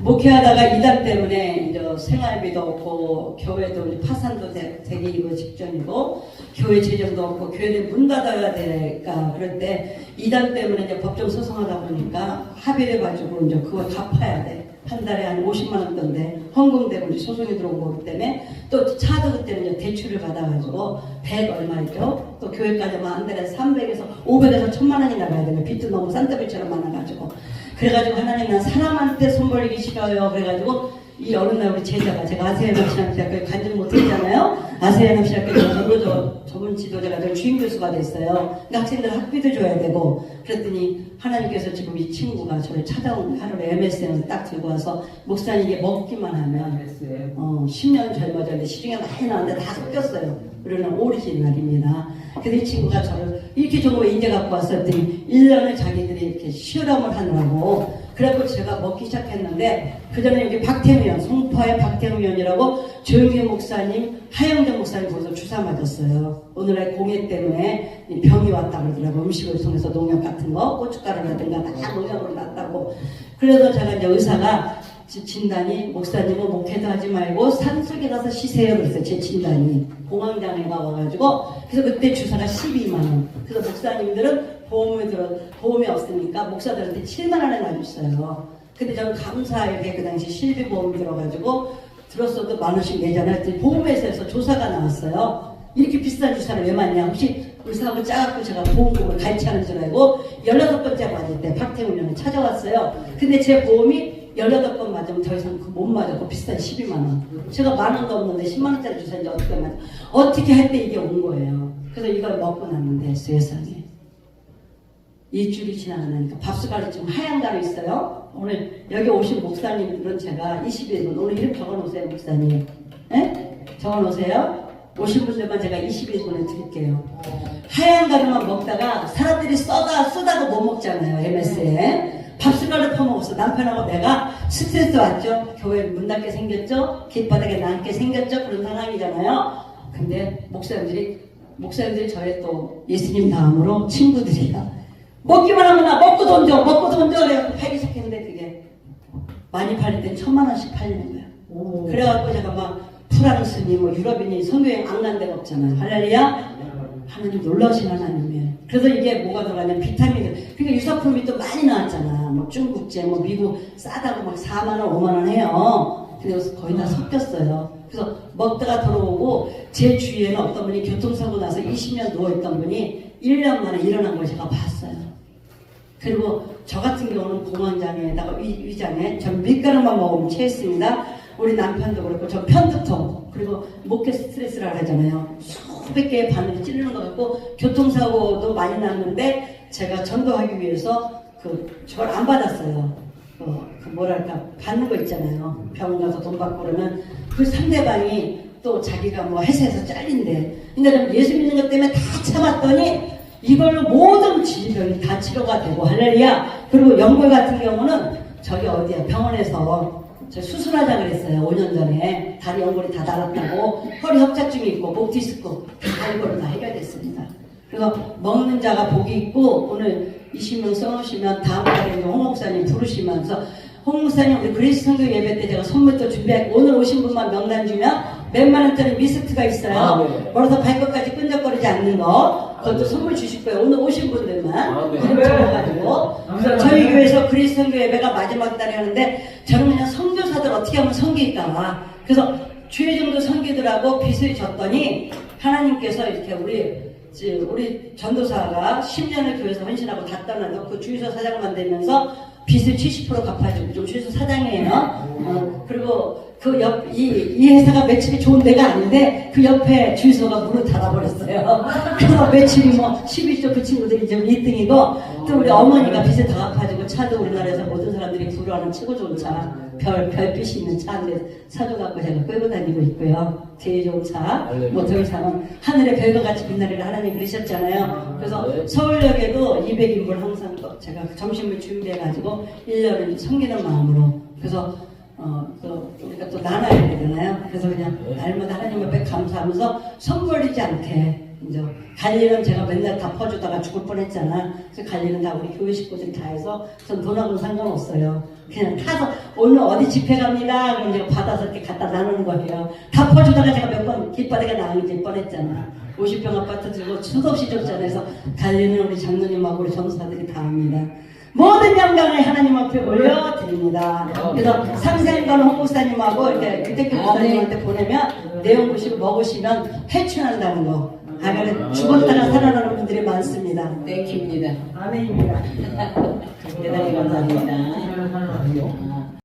목회하다가 이단 때문에 이제 생활비도 없고 교회도 이제 파산도 되기 직전이고 교회 재정도 없고 교회를 문 닫아야 되니까 그럴 때 이단 때문에 이제 법정 소송하다 보니까 합의를 가지고 이제 그걸 갚아야 돼. 한 달에 한 50만 원 던데 헌금되고 이제 소송이 들어오고 그렇기 때문에 또 차도 그때는 이제 대출을 받아가지고 100 얼마였죠? 또 교회까지만 한 달에 300에서 500에서 1000만 원이 나가야 되면 빚도 너무 산더미처럼 많아가지고 그래가지고 하나님은 사람한테 손 벌리기 싫어요. 그래가지고 이 어느 날 우리 제자가 제가 아세아나 신학교에 간증 못했잖아요. 아세아나 신학교 전문 지도자가 주임 교수가 됐어요. 근데 학생들 학비도 줘야 되고 그랬더니 하나님께서 지금 이 친구가 저를 찾아온 하루에 MSN을 딱 들고 와서 목사님 이게 먹기만 하면 10년 젊어졌는데 시중에 많이 나왔는데 다 섞였어요. 우리는 오리지널입니다. 그래서 이 친구가 저를 이렇게 좋은 거 인제 갖고 왔었더니 1년을 자기들이 이렇게 실험을 하느라고 그래갖고 제가 먹기 시작했는데 그 전에 여기 박태미원 송파의 박태미원이라고 조영기 목사님 하영정 목사님 거기서 주사 맞았어요. 오늘날 공해 때문에 병이 왔다 그러더라고. 음식을 통해서 농약 같은 거 고춧가루라든가 다 농약으로 났다고. 그래서 제가 이제 의사가 진단이 목사님은 목회도 하지 말고 산속에 가서 쉬세요 그랬어요. 제 진단이 공황장애가 와가지고 그래서 그때 주사가 12만 원. 그래서 목사님들은 보험이 없으니까 목사들한테 7만 원에 놔줬어요. 근데 저는 감사하게 그 당시 실비보험이 들어가지고 들었어도 만 원씩 내잖아요. 그랬더니 보험회사에서 조사가 나왔어요. 이렇게 비싼 주사를 왜 맞냐? 혹시 의사하고 짜갖고 제가 보험금을 갈취하는 줄 알고 16번째 맞을 때 박태훈 형이 찾아왔어요. 근데 제 보험이 18번 맞으면 더 이상 못 맞았고 비싼 12만 원. 제가 만 원도 없는데 10만 원짜리 주사 이제 어떻게 맞아? 어떻게 할 때 이게 온 거예요. 그래서 이걸 먹고 났는데 세상에. 일주일이 지나가니까 밥숟가락이 지금 하얀 가루 있어요. 오늘 여기 오신 목사님들은 제가 21분 오늘 이름 적어놓으세요 목사님. 네? 적어놓으세요. 오신 분들만 제가 21분에 드릴게요. 하얀 가루만 먹다가 사람들이 쏘다고 못 먹잖아요. MS에. 밥숟가락 퍼먹었어. 남편하고 내가 스트레스 왔죠. 교회 문 닫게 생겼죠. 길바닥에 남게 생겼죠. 그런 상황이잖아요. 근데 목사님들이 저의 또 예수님 다음으로 친구들이야. 먹기만 하면 나 먹고 던져 그래갖고 팔기 시작했는데 그게 많이 팔릴 땐 1000만 원씩 팔리는 거야. 그래갖고 제가 막 프랑스니 뭐 유럽이니 선교여행 안 간 데가 없잖아요. 할렐루야. 하나님 놀라우신 하나님이에요. 그래서 이게 뭐가 들어가냐면 비타민들. 그러니까 유사품이 또 많이 나왔잖아. 뭐 중국제, 뭐 미국 싸다고 막 4만 원, 5만 원 해요. 그래서 거의 다 섞였어요. 그래서 먹다가 돌아오고 제 주위에는 어떤 분이 교통사고 나서 20년 누워있던 분이 1년 만에 일어난 걸 제가 봤어요. 그리고 저 같은 경우는 공황장애에다가 위장애, 전 밀가루만 먹으면 체했습니다. 우리 남편도 그렇고 저 편두통 그리고 목회 스트레스라고 하잖아요. 수백 개의 바늘이 찌르는 것 같고 교통사고도 많이 났는데 제가 전도하기 위해서 저걸 안 받았어요. 뭐랄까 받는 거 있잖아요. 병원 가서 돈 받고 그러면 그 상대방이 또 자기가 뭐 회사에서 잘린대. 근데 저는 예수 믿는 것 때문에 다 참았더니 이걸로 모든 질병이 다 치료가 되고 할렐루야. 그리고 연골 같은 경우는 저기 어디야 병원에서 저 수술하자 그랬어요. 5년 전에 다리 연골이 다 닳았다고 허리 협착증이 있고 목 디스크 다 이걸로 다 해결됐습니다. 그래서 먹는 자가 복이 있고 오늘 20명 써놓으시면 다음 달에 홍 목사님 부르시면서 홍 목사님 우리 그리스 선교 예배 때 제가 선물도 준비하고 오늘 오신 분만 명단 주면 몇만 원짜리 미스트가 있어요. 멀어서 발끝까지 끈적거리지 않는 거 그것도 선물 주실 거예요. 오늘 오신 분들만 이름 적어가지고 저희 교회에서 그리스 선교 예배가 마지막 달에 하는데 저는 그냥 선교사들 어떻게 하면 섬길까 그래서 주의 정도 섬기더라고 빚을 졌더니 하나님께서 이렇게 우리 전도사가 10년을 교회에서 헌신하고 다 떠나서 그 주유소 사장을 만들면서 빚을 70% 갚아주고 좀 주유소 사장이에요. 그리고 이 회사가 매출이 좋은 데가 아닌데 그 옆에 주유소가 문을 닫아버렸어요. 그래서 매출이 뭐 11조 그 친구들이 지금 1등이고 또 우리 어머니가 빚을 다 갚아주고 차도 우리나라에서 모든 사람들이 부러워하는 최고 좋은 차 별빛이 있는 차인데 사줘갖고 제가 끌고 다니고 있고요. 제일 좋은 차. 뭐 더 이상은 하늘의 별과 같이 빛나리라 하나님 그러셨잖아요. 그래서 서울역에도 200인분 항상 또 제가 점심을 준비해가지고 1년을 섬기는 마음으로 그래서 또 우리가 또 나눠야 되잖아요. 그래서 그냥 날마다 하나님 앞에 감사하면서 선물리지 않게 이제 관리는 제가 맨날 다 퍼주다가 죽을 뻔했잖아. 그래서 관리는 다 우리 교회 식구들이 다 해서 전 돈하고는 상관없어요. 그냥 타서 오늘 어디 집회 갑니다. 그럼 제가 받아서 이렇게 갖다 나누는 거예요. 다 퍼주다가 제가 몇 번 길바닥에 나가질 뻔했잖아. 50평 아파트 들고 수도 없이 줬잖아요. 그래서 관리는 우리 장로님하고 우리 전사들이 다 합니다. 모든 영광을 하나님 앞에 올려드립니다. 그래서 상생관 홍목사님하고 이렇게 유대교 목사님한테 보내면 내용 보시고 먹으시면 회춘한다는 거. 아, 그래 죽었다가 살아나는 분들이 많습니다.
땡큐입니다.
아멘입니다.
대단히 감사합니다.